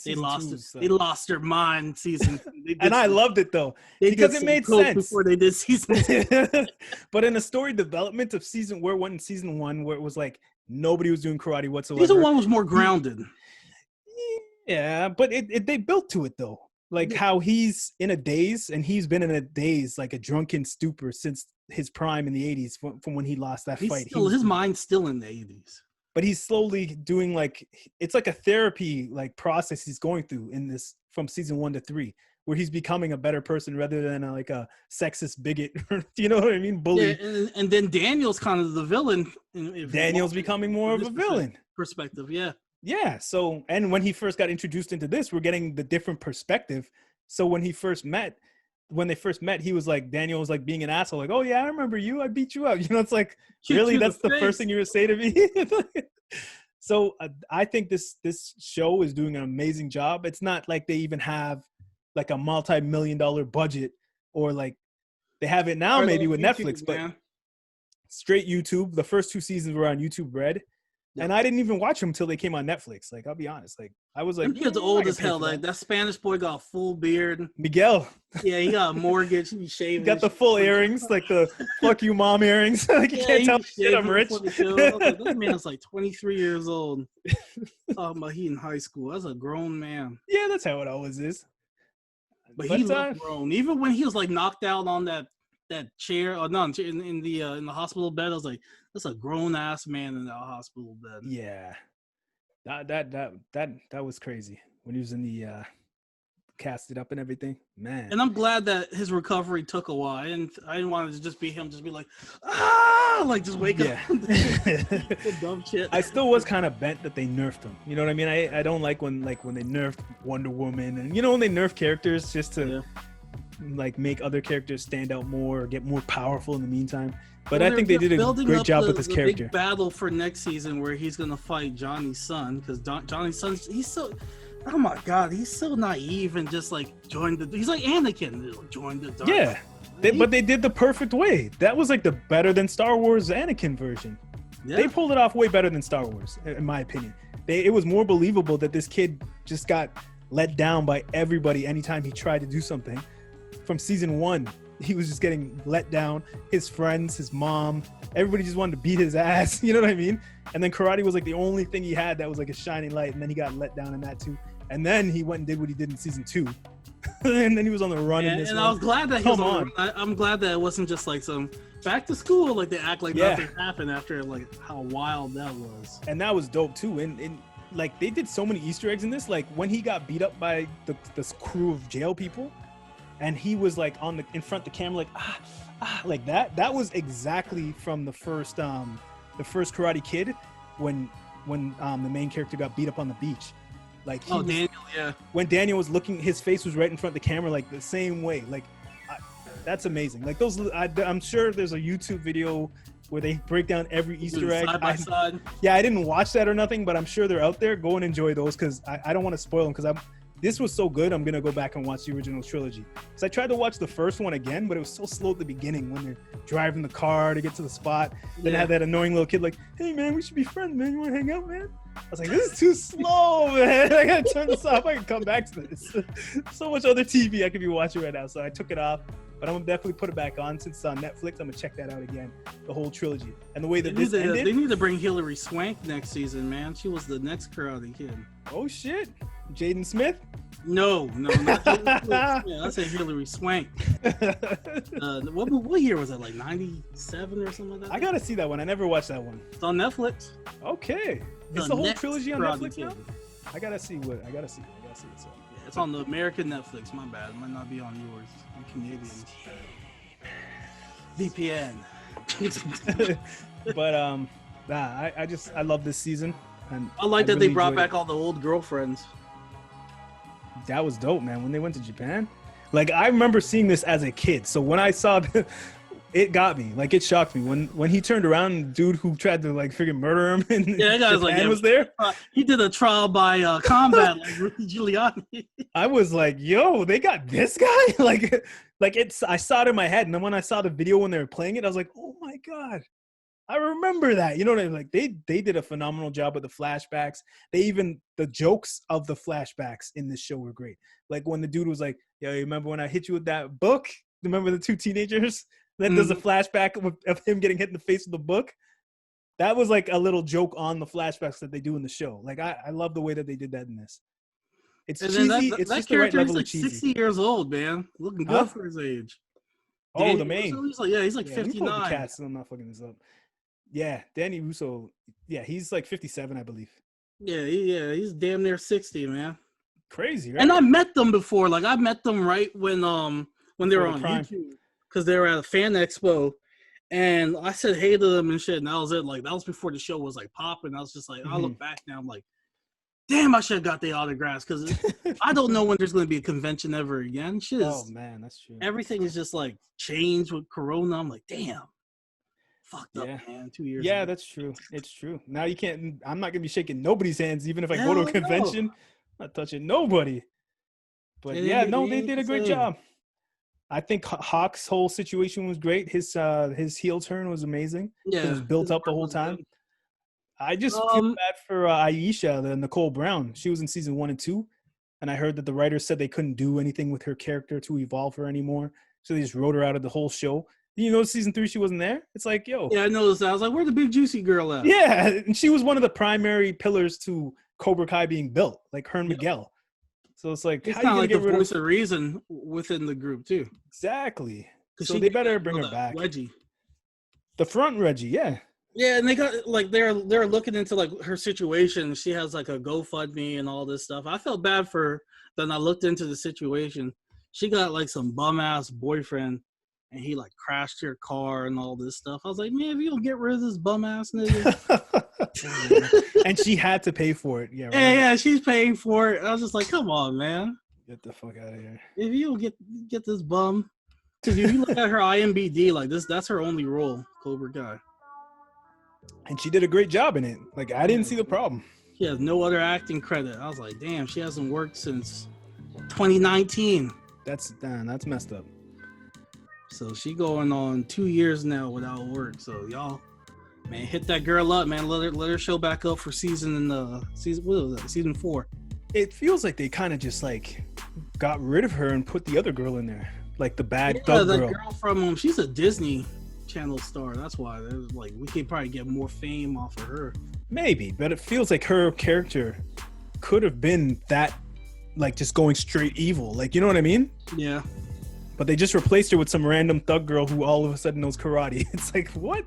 They lost their mind season. And I loved it though because it made sense before they did season 2. But in the story development of season 1, where it was like nobody was doing karate whatsoever. Season 1 was more grounded. Yeah, but they built to it though. Like how he's in a daze, and he's been in a daze, like a drunken stupor since his prime in the 80s from when he lost that fight. His mind's still in the 80s. But he's slowly doing like, it's like a therapy like process he's going through in this from season 1 to 3, where he's becoming a better person rather than like a sexist bigot. You know what I mean? Bully. Yeah, and then Daniel's kind of the villain. Daniel's becoming more of a villain. Perspective, yeah. Yeah. So, and when he first got introduced into this, we're getting the different perspective. So when they first met, he was like, Daniel was like being an asshole. Like, oh yeah, I remember you. I beat you up. You know, it's like, really, that's the first thing you would say to me. So I think this show is doing an amazing job. It's not like they even have like a multi-million-dollar budget, or like they have it now maybe with YouTube, Netflix, but straight YouTube. The first 2 seasons were on YouTube Red. And I didn't even watch them until they came on Netflix. Like, I'll be honest. Like, I was like, he's old as hell. Like that Spanish boy got a full beard. Miguel. Yeah, he got a mortgage. He shaved. He got the full earrings, like the "fuck you, mom" earrings. Like you can't tell shit. I'm rich. Like, this man's like 23 years old. Talking about he in high school. That's a grown man. Yeah, that's how it always is. But he looked grown. Even when he was like knocked out on that chair, or no, in the hospital bed, I was like, that's a grown ass man in that hospital bed. Yeah, that was crazy when he was in the casted up and everything, man. And I'm glad that his recovery took a while. I didn't want it to just be him, just be like, ah. like just wake up. Dumb shit. I still was kind of bent that they nerfed him. You know what I mean? I don't like when they nerfed Wonder Woman, and when they nerf characters just to like make other characters stand out more or get more powerful in the meantime. But I think they did a great job with this character. Big battle for next season where he's gonna fight Johnny's son, because Johnny's son, he's so, oh my god, he's so naive and just like he's like Anakin, joined the dark. Yeah, but they did the perfect way. That was like the better than Star Wars Anakin version. Yeah. They pulled it off way better than Star Wars, in my opinion. It was more believable that this kid just got let down by everybody anytime he tried to do something. From season 1, he was just getting let down. His friends, his mom, everybody just wanted to beat his ass. You know what I mean? And then karate was like the only thing he had that was like a shining light. And then he got let down in that too. And then he went and did what he did in season 2. And then he was on the run in this one. I was glad that he was on. I'm glad that it wasn't just like some back to school, like they act like nothing happened after like how wild that was. And that was dope too. And like they did so many Easter eggs in this. Like when he got beat up by this crew of jail people, and he was like in front of the camera, like like that. That was exactly from the first Karate Kid, when the main character got beat up on the beach. Like Daniel, when Daniel was looking, his face was right in front of the camera, like the same way. Like that's amazing. Like those, I'm sure there's a YouTube video where they break down every Easter egg. Side by side. Yeah, I didn't watch that or nothing, but I'm sure they're out there. Go and enjoy those, because I don't want to spoil them, because this was so good. I'm gonna go back and watch the original trilogy, because I tried to watch the first one again, but it was so slow at the beginning when they're driving the car to get to the spot. Then I had that annoying little kid like, "Hey man, we should be friends, man. You want to hang out, man?" I was like, "This is too slow, man. I gotta turn this off. I can come back to this." So much other TV I could be watching right now, so I took it off. But I'm gonna definitely put it back on since it's on Netflix. I'm gonna check that out again, the whole trilogy. And the way that this ended, they need to bring Hilary Swank next season, man. She was the next Karate Kid. Oh shit, Jaden Smith? No, not Hilary Swank. Yeah, I said Hilary Swank. What year was that? Like 97 or something like that? I gotta see that one. I never watched that one. It's on Netflix. Okay, is the whole trilogy on Netflix now? I gotta see what's up. Yeah, it's on the American Netflix. My bad. It might not be on yours. I'm Canadian. VPN. But I love this season. And I like that they brought back all the old girlfriends. That was dope, man. When they went to Japan, like I remember seeing this as a kid. So when I saw it got me. Like it shocked me when he turned around. The dude who tried to like freaking murder him and that guy was there. He did a trial by combat like Rudy Giuliani. I was like, yo, they got this guy. like it's. I saw it in my head, and then when I saw the video when they were playing it, I was like, oh my god. I remember that. You know what I mean? Like they did a phenomenal job with the flashbacks. The jokes of the flashbacks in this show were great. Like when the dude was like, "Yo, you remember when I hit you with that book? Remember the two teenagers?" Then there's a flashback of him getting hit in the face with the book. That was like a little joke on the flashbacks that they do in the show. Like I love the way that they did that in this. It's cheesy. It's just the right level of cheesy. 60 years old, man. Looking good for his age. Oh, the main. He's like 59. Cast, so I'm not fucking this up. Yeah, Danny Russo. Yeah, he's like 57, I believe. Yeah, he's damn near 60, man. Crazy, right? And I met them before. Like I met them right when they were on YouTube, because they were at a fan expo, and I said hey to them and shit. And that was it. Like that was before the show was like popping. I was just like, I look back now, I'm like, damn, I should have got the autographs, because I don't know when there's going to be a convention ever again. Shit is, oh man, that's true. Everything is just like changed with Corona. I'm like, damn. Fucked up, man. 2 years. Yeah, that's true. It's true. Now you can't. I'm not gonna be shaking nobody's hands, even if I go to a convention. I'm not touching nobody. But they did a great job. I think Hawk's whole situation was great. His heel turn was amazing. Yeah, it was built up the whole time. Good. I just feel bad for Aisha, the Nicole Brown. She was in season 1 and 2, and I heard that the writers said they couldn't do anything with her character to evolve her anymore, so they just wrote her out of the whole show. You know, season 3, she wasn't there. It's like, yo. Yeah, I noticed that. I was like, where's the big juicy girl at? Yeah, and she was one of the primary pillars to Cobra Kai being built, like her and Miguel. So it's like, it's kind of like the voice of reason within the group too. Exactly. So they better bring her back. Reggie, the front Reggie, yeah. Yeah, and they got like they're looking into like her situation. She has like a GoFundMe and all this stuff. I felt bad for her. Then I looked into the situation. She got like some bum ass boyfriend. and he like crashed your car and all this stuff. I was like, man, if you don't get rid of this bum ass nigga. And she had to pay for it. Yeah, right. Yeah, she's paying for it. I was just like, come on, man. Get the fuck out of here. If you don't get this bum. Because if you look at her IMDb, like that's her only role, Cobra Kai. And she did a great job in it. Like, I didn't see the problem. She has no other acting credit. I was like, damn, she hasn't worked since 2019. That's messed up. So she going on 2 years now without work. So y'all, man, hit that girl up, man. Let her show back up for season 4. It feels like they kind of just like got rid of her and put the other girl in there, like the bad thug girl. The girl from she's a Disney Channel star. That's why there's like we could probably get more fame off of her. Maybe, but it feels like her character could have been that, like just going straight evil. Like, you know what I mean? Yeah. But they just replaced her with some random thug girl who all of a sudden knows karate. It's like, what?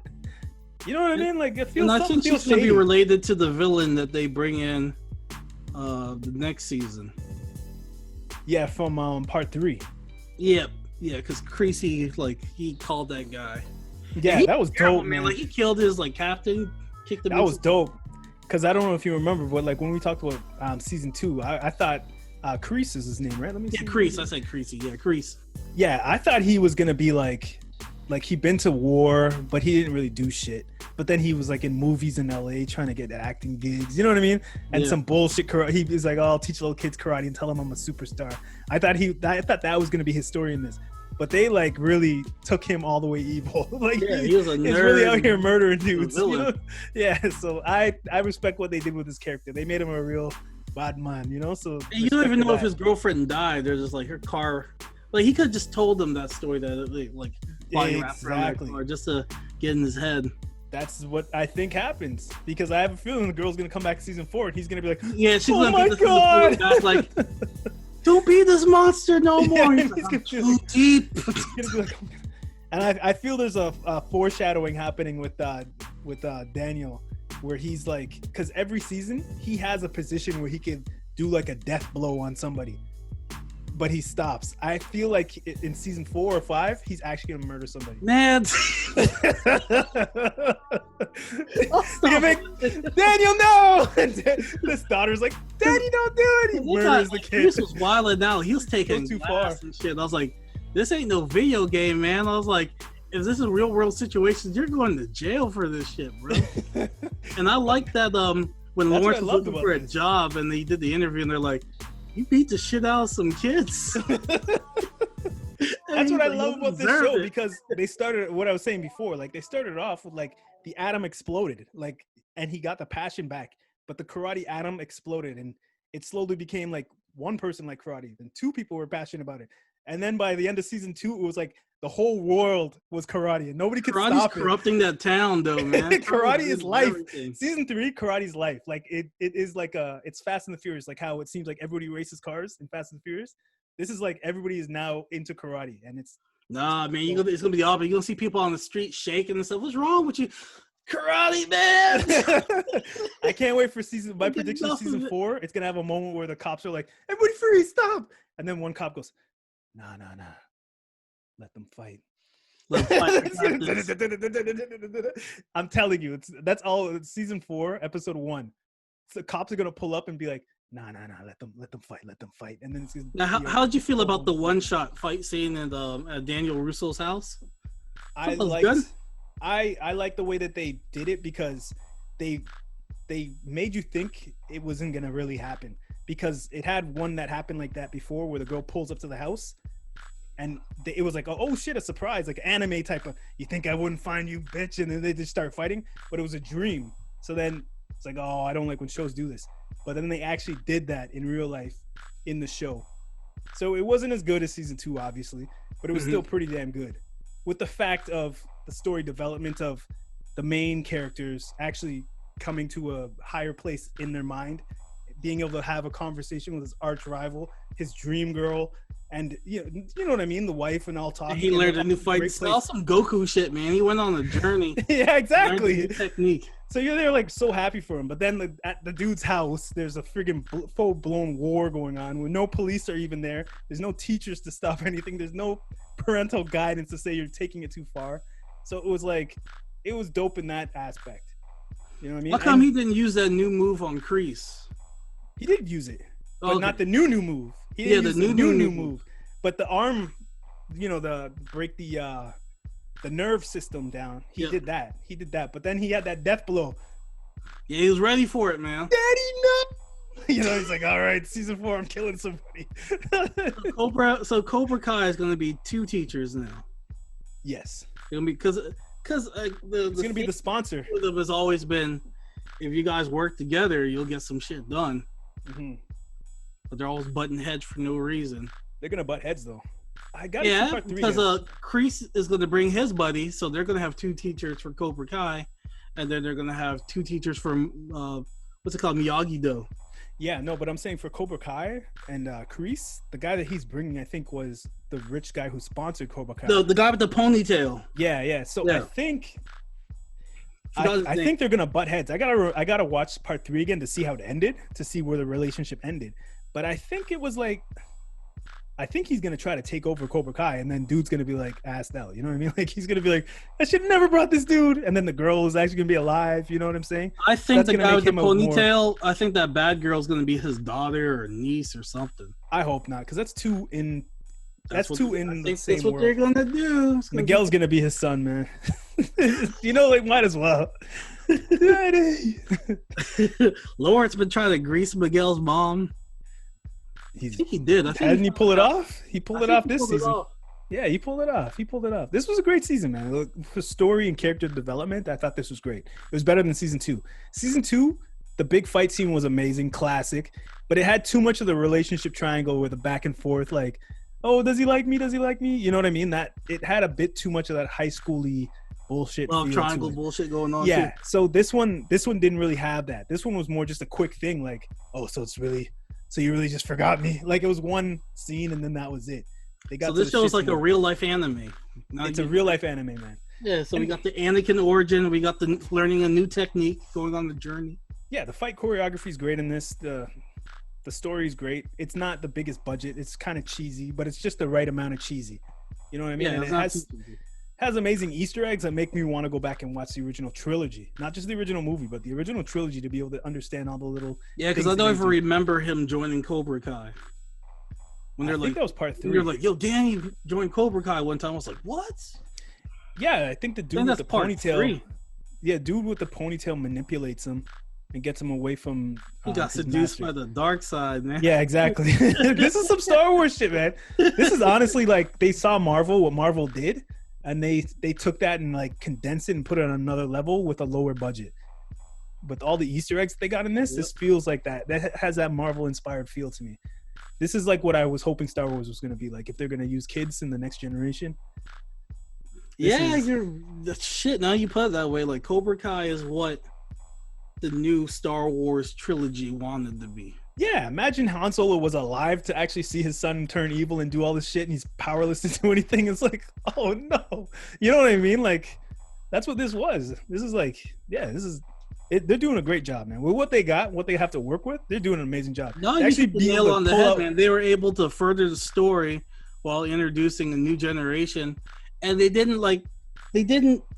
You know what I mean? Like, it feels. And I think she's gonna be related to the villain that they bring in the next season. Yeah, from part 3. Yep. Yeah, because Creasy, like, he called that guy. Yeah, that was dope, man. Like, he killed his like captain, kicked him. That was dope. Because I don't know if you remember, but like when we talked about season 2, I thought Crease is his name, right? Let me see. Yeah, Crease. I said Creasy. Yeah, Crease. Yeah, I thought he was gonna be like he'd been to war, but he didn't really do shit. But then he was like in movies in LA trying to get acting gigs. You know what I mean? And some bullshit karate. He was like, "Oh, I'll teach little kids karate and tell them I'm a superstar." I thought that was gonna be his story in this. But they like really took him all the way evil. Like he was a nerd. He's really out here murdering dudes. You know? Yeah, so I respect what they did with his character. They made him a real bad man, you know. So you don't even know if his girlfriend died. They're just like her car. Like he could have just told them that story that like wrapped around their car just to get in his head. That's what I think happens because I have a feeling the girl's gonna come back season 4 and he's gonna be like, yeah, she's oh gonna my god, back, like. Don't be this monster no more. Yeah, he's like, too deep. And I feel there's a foreshadowing happening with Daniel, where he's like, because every season he has a position where he can do like a death blow on somebody, but he stops. I feel like in season 4 or 5, he's actually gonna murder somebody. Man, Daniel, no! This daughter's like, Daddy, don't do it. He murders the kid. This was wilding out. He was taking too far and shit. I was like, this ain't no video game, man. I was like, if this is real world situations, you're going to jail for this shit, bro. And I like that when Lawrence was looking for a job and they did the interview and they're like, you beat the shit out of some kids. That's what I love about this show because they started what I was saying before. Like they started off with like the atom exploded, like, and he got the passion back, but the karate atom exploded and it slowly became like one person like karate, then 2 people were passionate about it, and then by the end of season 2, it was like the whole world was karate and nobody could stop it. Corrupting that town, though, man. Karate is life. Everything. Season 3, karate's life. Like it is like it's Fast and the Furious. Like how it seems like everybody races cars in Fast and the Furious. This is like everybody is now into karate, and it's man. It's gonna be the opposite. You're gonna see people on the street shaking and stuff. What's wrong with you? Karate, man. I can't wait for my prediction is season 4. It's gonna have a moment where the cops are like, "Everybody freeze, stop!" And then one cop goes, "Nah. Let them fight." I'm telling you, that's all. It's season 4, episode 1. So cops are gonna pull up and be like, "Nah, let them fight." And then it's now, how did you feel about the one-shot fight scene at Daniel Russo's house? I like the way that they did it because they made you think it wasn't gonna really happen, because it had one that happened like that before where the girl pulls up to the house and it was like, oh shit, a surprise, like anime type of, you think I wouldn't find you, bitch, and then they just start fighting, but it was a dream. So then it's like, oh, I don't like when shows do this. But then they actually did that in real life in the show. So it wasn't as good as season 2, obviously, but it was still pretty damn good. With the fact of the story development of the main characters actually coming to a higher place in their mind, being able to have a conversation with his arch rival, his dream girl, and you know what I mean, the wife, and all talking. He learned a new fight style, some Goku shit, man. He went on a journey. Yeah, exactly. Technique. So you're there like so happy for him, but then at the dude's house, there's a friggin' full-blown war going on where no police are even there. There's no teachers to stop anything. There's no parental guidance to say you're taking it too far. So it was like, it was dope in that aspect. You know what I mean? How come he didn't use that new move on Kreese? He did use it, but not the new move. He didn't use the new move. But the arm, the break the nerve system down. He did that. He did that. But then he had that death blow. Yeah, he was ready for it, man. Daddy, no. He's like, all right, season 4, I'm killing somebody. So Cobra Kai is going to be 2 teachers now. Yes. It's going to be because it's going to be the sponsor. It has always been, if you guys work together, you'll get some shit done. Mm-hmm. But they're always butting heads for no reason. They're going to butt heads, though. Because Kreese is going to bring his buddy, so they're going to have 2 teachers for Cobra Kai, and then they're going to have 2 teachers for what's it called, Miyagi-Do. Yeah, no, but I'm saying for Cobra Kai and Kreese, the guy that he's bringing, I think, was the rich guy who sponsored Cobra Kai. The guy with the ponytail. Yeah. So I think I think they're gonna butt heads. I gotta watch part 3 again to see how it ended, to see where the relationship ended. But I think it was like, I think he's gonna try to take over Cobra Kai, and then dude's gonna be like assed out. You know what I mean? Like he's gonna be like, I should have never brought this dude, and then the girl is actually gonna be alive. You know what I'm saying? I think the guy with the ponytail. I think that bad girl's gonna be his daughter or niece or something. I hope not, because that's too in. That's too in the same world. That's what they're gonna do. Miguel's gonna be his son, man. Might as well. Lawrence been trying to grease Miguel's mom. I think he did. Hasn't he pulled it off? He pulled it off this season. Yeah, he pulled it off. This was a great season, man. Look, for story and character development, I thought this was great. It was better than season 2. Season 2, the big fight scene was amazing, classic, but it had too much of the relationship triangle with the back and forth, like, oh, does he like me? Does he like me? You know what I mean? That it had a bit too much of that high schooly bullshit. Love triangle bullshit going on. Yeah. Too. So this one didn't really have that. This one was more just a quick thing, like, oh, so you really just forgot me? Like it was one scene and then that was it. So this show's like a real life anime. It's a real life anime, man. Yeah. So we got the Anakin origin. We got the learning a new technique, going on the journey. Yeah, the fight choreography is great in this. The story's great. It's not the biggest budget. It's kind of cheesy, but it's just the right amount of cheesy. You know what I mean? Yeah, and it has amazing Easter eggs that make me want to go back and watch the original trilogy. Not just the original movie, but the original trilogy, to be able to understand all the little. Yeah, because I don't even remember him joining Cobra Kai. I think that was part 3. You're like, yo, Danny joined Cobra Kai one time. I was like, what? Yeah, I think the dude with the ponytail. 3. Yeah, dude with the ponytail manipulates him and gets him away from. He got seduced by the dark side, man. Yeah, exactly. This is some Star Wars shit, man. This is honestly like they saw what Marvel did, and they took that and like condensed it and put it on another level with a lower budget. With all the Easter eggs they got in this, this feels like that. That has that Marvel-inspired feel to me. This is like what I was hoping Star Wars was going to be like if they're going to use kids in the next generation. You're shit. Now you put it that way, like Cobra Kai is what the new Star Wars trilogy wanted to be. Yeah, imagine Han Solo was alive to actually see his son turn evil and do all this shit, and he's powerless to do anything. It's like, oh no, you know what I mean? Like, that's what this was. This is like, this is it. They're doing a great job, man. With what they got, what they have to work with, they're doing an amazing job. No, you actually the nail on the head, man. They were able to further the story while introducing a new generation, and they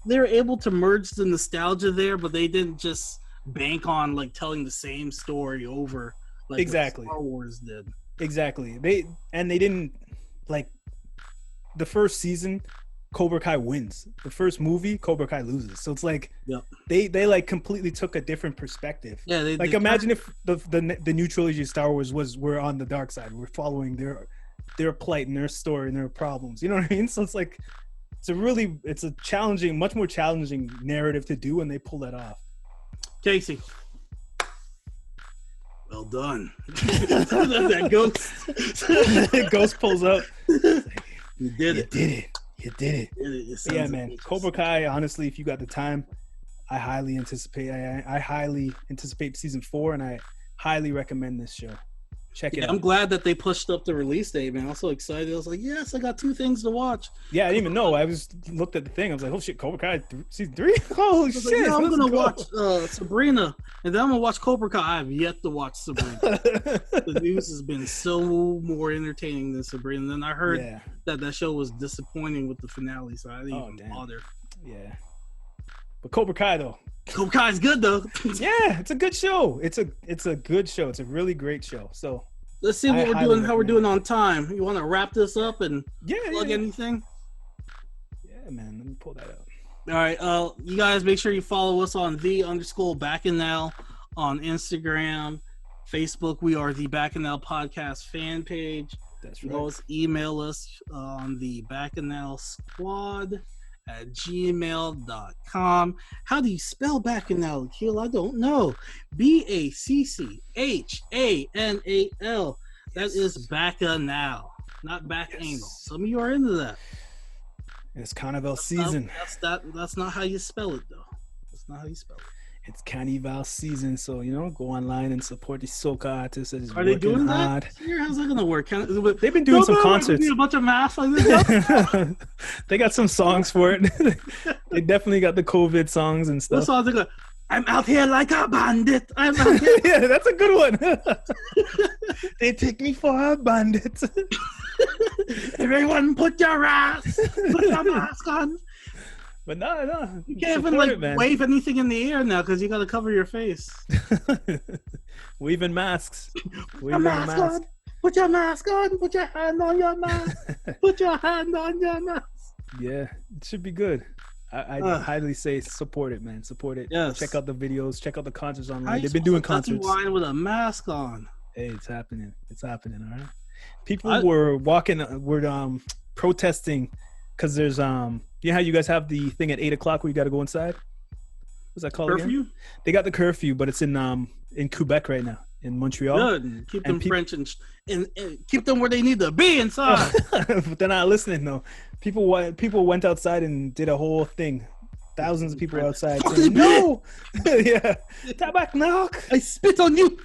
were able to merge the nostalgia there, but they didn't just bank on like telling the same story over. Like exactly. Star Wars did. Exactly. They didn't like the first season. Cobra Kai wins. The first movie, Cobra Kai loses. So it's like they like completely took a different perspective. Yeah. Like imagine if the new trilogy of Star Wars were on the dark side. We're following their plight and their story and their problems. You know what I mean? So it's like it's a challenging, much more challenging narrative to do, and they pull that off. Casey. Well done. That ghost pulls up. You did it. You did it. Yeah, man. Cobra Kai, honestly, if you got the time, I highly anticipate season 4, and I highly recommend this show. Check it out. I'm glad that they pushed up the release date, man. I was so excited. I was like, yes, I got 2 things to watch. Yeah, I didn't even know. I looked at the thing. I was like, oh shit, Cobra Kai season 3? Holy shit! Like, yeah, I'm gonna watch Sabrina, and then I'm gonna watch Cobra Kai. I have yet to watch Sabrina. The news has been so more entertaining than Sabrina. And then I heard that show was disappointing with the finale, so I didn't even bother. Yeah, but Cobra Kai though. Cobra Kai is good though. Yeah, it's a good show. It's a good show. It's a really great show. So let's see what we're doing. How we're doing on time. You want to wrap this up and plug anything? Yeah, man. Let me pull that out. All right. You guys make sure you follow us on _Bacchanal on Instagram, Facebook. We are the Bacchanal Podcast fan page. That's right. You can always email us on the Bacchanal Squad at gmail.com. How do you spell Bacchanal, Akil? I don't know. Bachanal. That is Bacchanal, not Bacchanal. Some of you are into that. It's Carnival season. That's not how you spell it, though. That's not how you spell it. It's Carnival season, so go online and support the soca artists. That is Are they doing hard. that? How's that gonna work? They've been doing some concerts. A bunch of masks like this. They got some songs for it. They definitely got the COVID songs and stuff. What songs are good? I'm out here like a bandit. I'm out here. Yeah, that's a good one. They take me for a bandit. Everyone, put your mask on. But no, you can't even wave anything in the air now because you got to cover your face. Waving masks. Put your mask on. Put your mask on. Put your hand on your mask. Put your hand on your mask. Yeah, it should be good. I highly say support it, man. Support it. Yes. Check out the videos. Check out the concerts online. They've been doing concerts. Wine with a mask on. Hey, it's happening. It's happening. All right. People were protesting because there's you know how you guys have the thing at 8:00 where you got to go inside? What's that called curfew? Again? They got the curfew, but it's in Quebec right now, in Montreal. Good. Keep them French and keep them where they need to be inside. But they're not listening though. People went outside and did a whole thing. Thousands of people outside saying, no. Yeah. Tabac knock. I spit on you.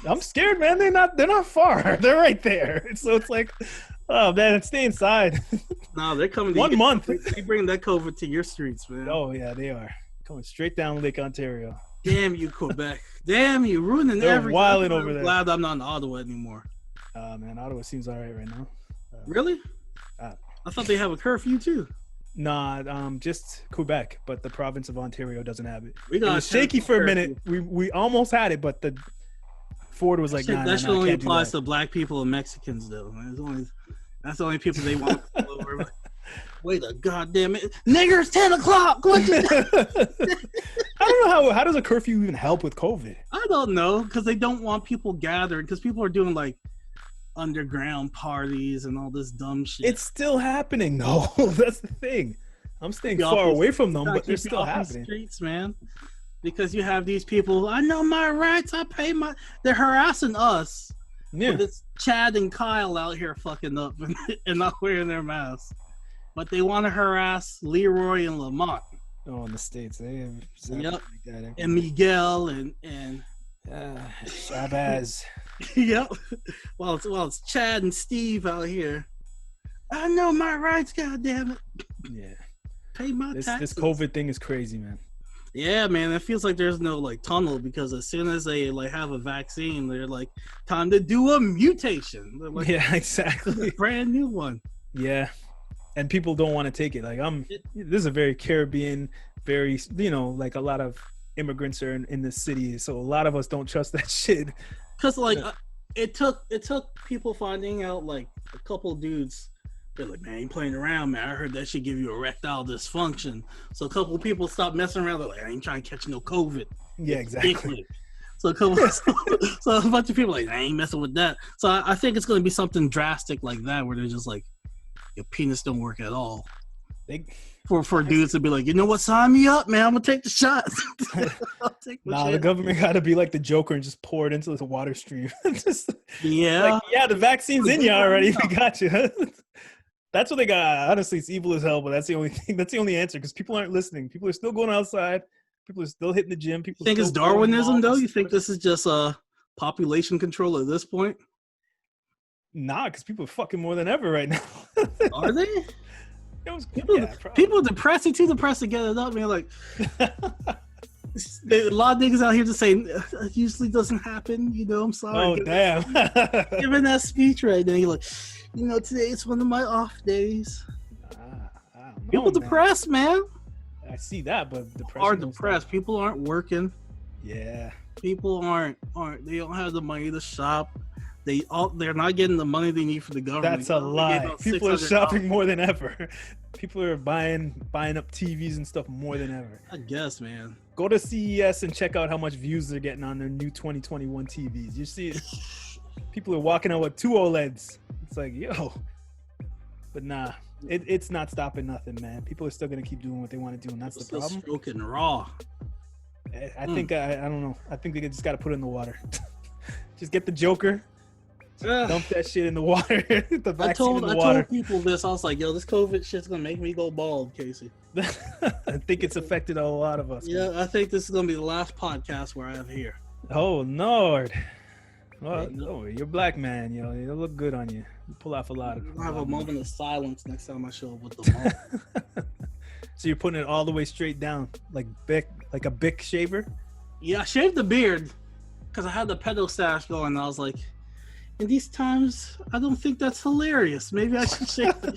I'm scared, man. They're not far. They're right there. So it's like, oh man, stay inside. No, they're coming to 1 month. They bring that COVID to your streets, man. Oh yeah, they are coming straight down Lake Ontario. Damn you, Quebec. Damn you, ruining everything. Wilding over there. Glad I'm not in Ottawa anymore. Man, Ottawa seems all right now. Really? I thought they have a curfew too. Nah, just Quebec, but the province of Ontario doesn't have it. It was shaky for a minute. We almost had it, but the Ford was like, nah, that should only applies to black people and Mexicans, though. That's the only people they want to pull over. Wait a goddamn it, niggers! 10:00. I don't know how does a curfew even help with COVID? I don't know, because they don't want people gathering. Because people are doing like underground parties and all this dumb shit. It's still happening, though. That's the thing. I'm staying far away from them, but they're still happening. Streets, man. Because you have these people. I know my rights. I pay my. They're harassing us. Yeah. But it's Chad and Kyle out here fucking up and not wearing their masks. But they want to harass Leroy and Lamont. Oh, in the States, they have like that. And Miguel and Shabazz. Yep. Well, it's Chad and Steve out here. I know my rights, goddammit. Yeah. Pay my taxes. This COVID thing is crazy, man. Yeah, man. It feels like there's no like tunnel because as soon as they like have a vaccine, they're like, time to do a mutation. They're like, yeah, exactly. A brand new one. Yeah. And people don't want to take it. Like this is a very Caribbean, very, like a lot of immigrants are in this city. So a lot of us don't trust that shit. Cause like it took people finding out, like a couple dudes. They're like, man, you playing around, man. I heard that should give you erectile dysfunction. So a couple of people stopped messing around. They're like, I ain't trying to catch no COVID. Yeah, exactly. So a bunch of people are like, I ain't messing with that. So I think it's going to be something drastic like that, where they're just like, your penis don't work at all. For dudes to be like, you know what, sign me up, man. I'm gonna take the shot. The government got to be like the Joker and just pour it into the water stream. Yeah, the vaccine's in you already. We got you. That's what they got. Honestly, it's evil as hell, but that's the only thing. That's the only answer because people aren't listening. People are still going outside. People are still hitting the gym. People think it's Darwinism, though. You think this is just population control at this point? Nah, because people are fucking more than ever right now. Are they? People depressed, too depressed to get it up, man. Like, a lot of niggas out here just saying it usually doesn't happen. You know, I'm sorry. Oh, damn. Giving that speech right now, you're like, you know, today it's one of my off days. I don't know, People depressed, man. I see that, but People are depressed. People aren't working. Yeah. People aren't. They don't have the money to shop. They're not getting the money they need for the government. That's a lie. People are shopping more than ever. People are buying up TVs and stuff more than ever. I guess, man. Go to CES and check out how much views they're getting on their new 2021 TVs. You see it. People are walking out with 2 OLEDs. It's like, yo. But nah, it's not stopping nothing, man. People are still gonna keep doing what they want to do, and that's the problem. Stroking raw. I think I don't know. I think they just got to put it in the water. Just get the Joker. Dump that shit in the water. The vaccine in the water. I told people this. I was like, yo, this COVID shit's going to make me go bald, Casey. I think it's affected a lot of us. Yeah, man. I think this is going to be the last podcast where I have hair. Oh, Lord. Well, you're black, man. You know, it'll look good on you. You pull off a lot of... I'll have a moment of silence next time I show up with the mom. So you're putting it all the way straight down, like a Bic shaver? Yeah, I shaved the beard because I had the pedo stash going. And I was like... In these times, I don't think that's hilarious. Maybe I should shave it.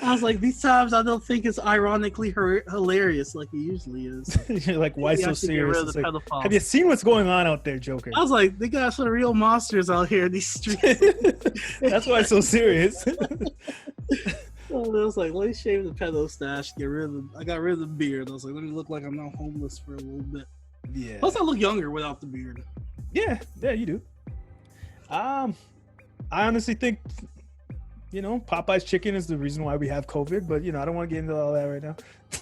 I was like, these times, I don't think it's ironically hilarious like it usually is. You're like, why Maybe so serious? Like, have you seen what's going on out there, Joker? I was like, they got some real monsters out here in these streets. That's why it's so serious. I was like, let me shave the pedo stash. I got rid of the beard. I was like, let me look like I'm not homeless for a little bit. Yeah. Plus, I look younger without the beard. Yeah, you do. I honestly think, you know, Popeye's chicken is the reason why we have COVID, but, you know, I don't want to get into all that right now.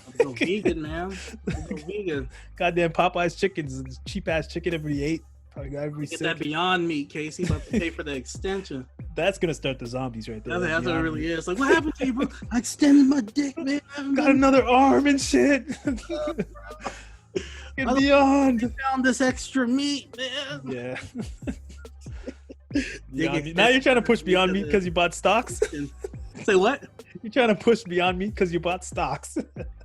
I'm so vegan, man. I'm so vegan. Goddamn Popeye's chicken is a cheap-ass chicken every 8. Probably got every Get that Beyond Meat, Casey. About to pay for the extension. That's going to start the zombies right there. That's what it really is. Like, what happened to you, bro? I extended my dick, man. Got another arm and shit. Get Beyond. I found this extra meat, man. Yeah. Now you're trying to push Beyond Meat because you bought stocks? Say what? You're trying to push Beyond Meat because you bought stocks.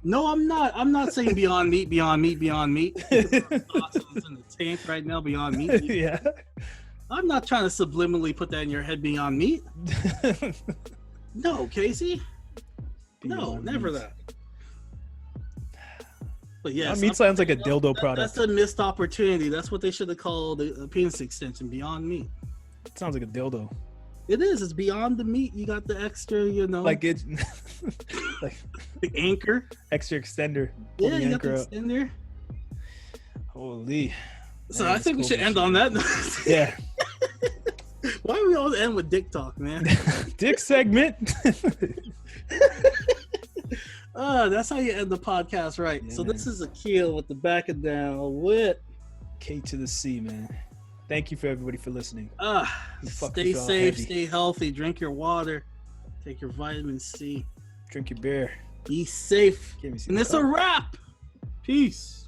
No, I'm not. I'm not saying Beyond Meat. It's in the tank right now, Beyond Meat. Yeah. I'm not trying to subliminally put that in your head, Beyond Meat. No, Casey. No, never that. But yes, meat sounds like a dildo product. That's a missed opportunity. That's what they should have called a penis extension, Beyond Meat. It sounds like a dildo. It is. It's beyond the meat. You got the extra, you know. Like it's like the anchor. Extra extender. Yeah, you got the extender. Holy. So man, I think we should end on that. Yeah. Why do we always end with dick talk, man? Dick segment. That's how you end the podcast, right? Yeah, so man. This is Akil with the back and down with K to the C, man. Thank you for everybody for listening. Stay safe, stay healthy, drink your water, take your vitamin C, drink your beer, be safe. And it's a wrap. Peace.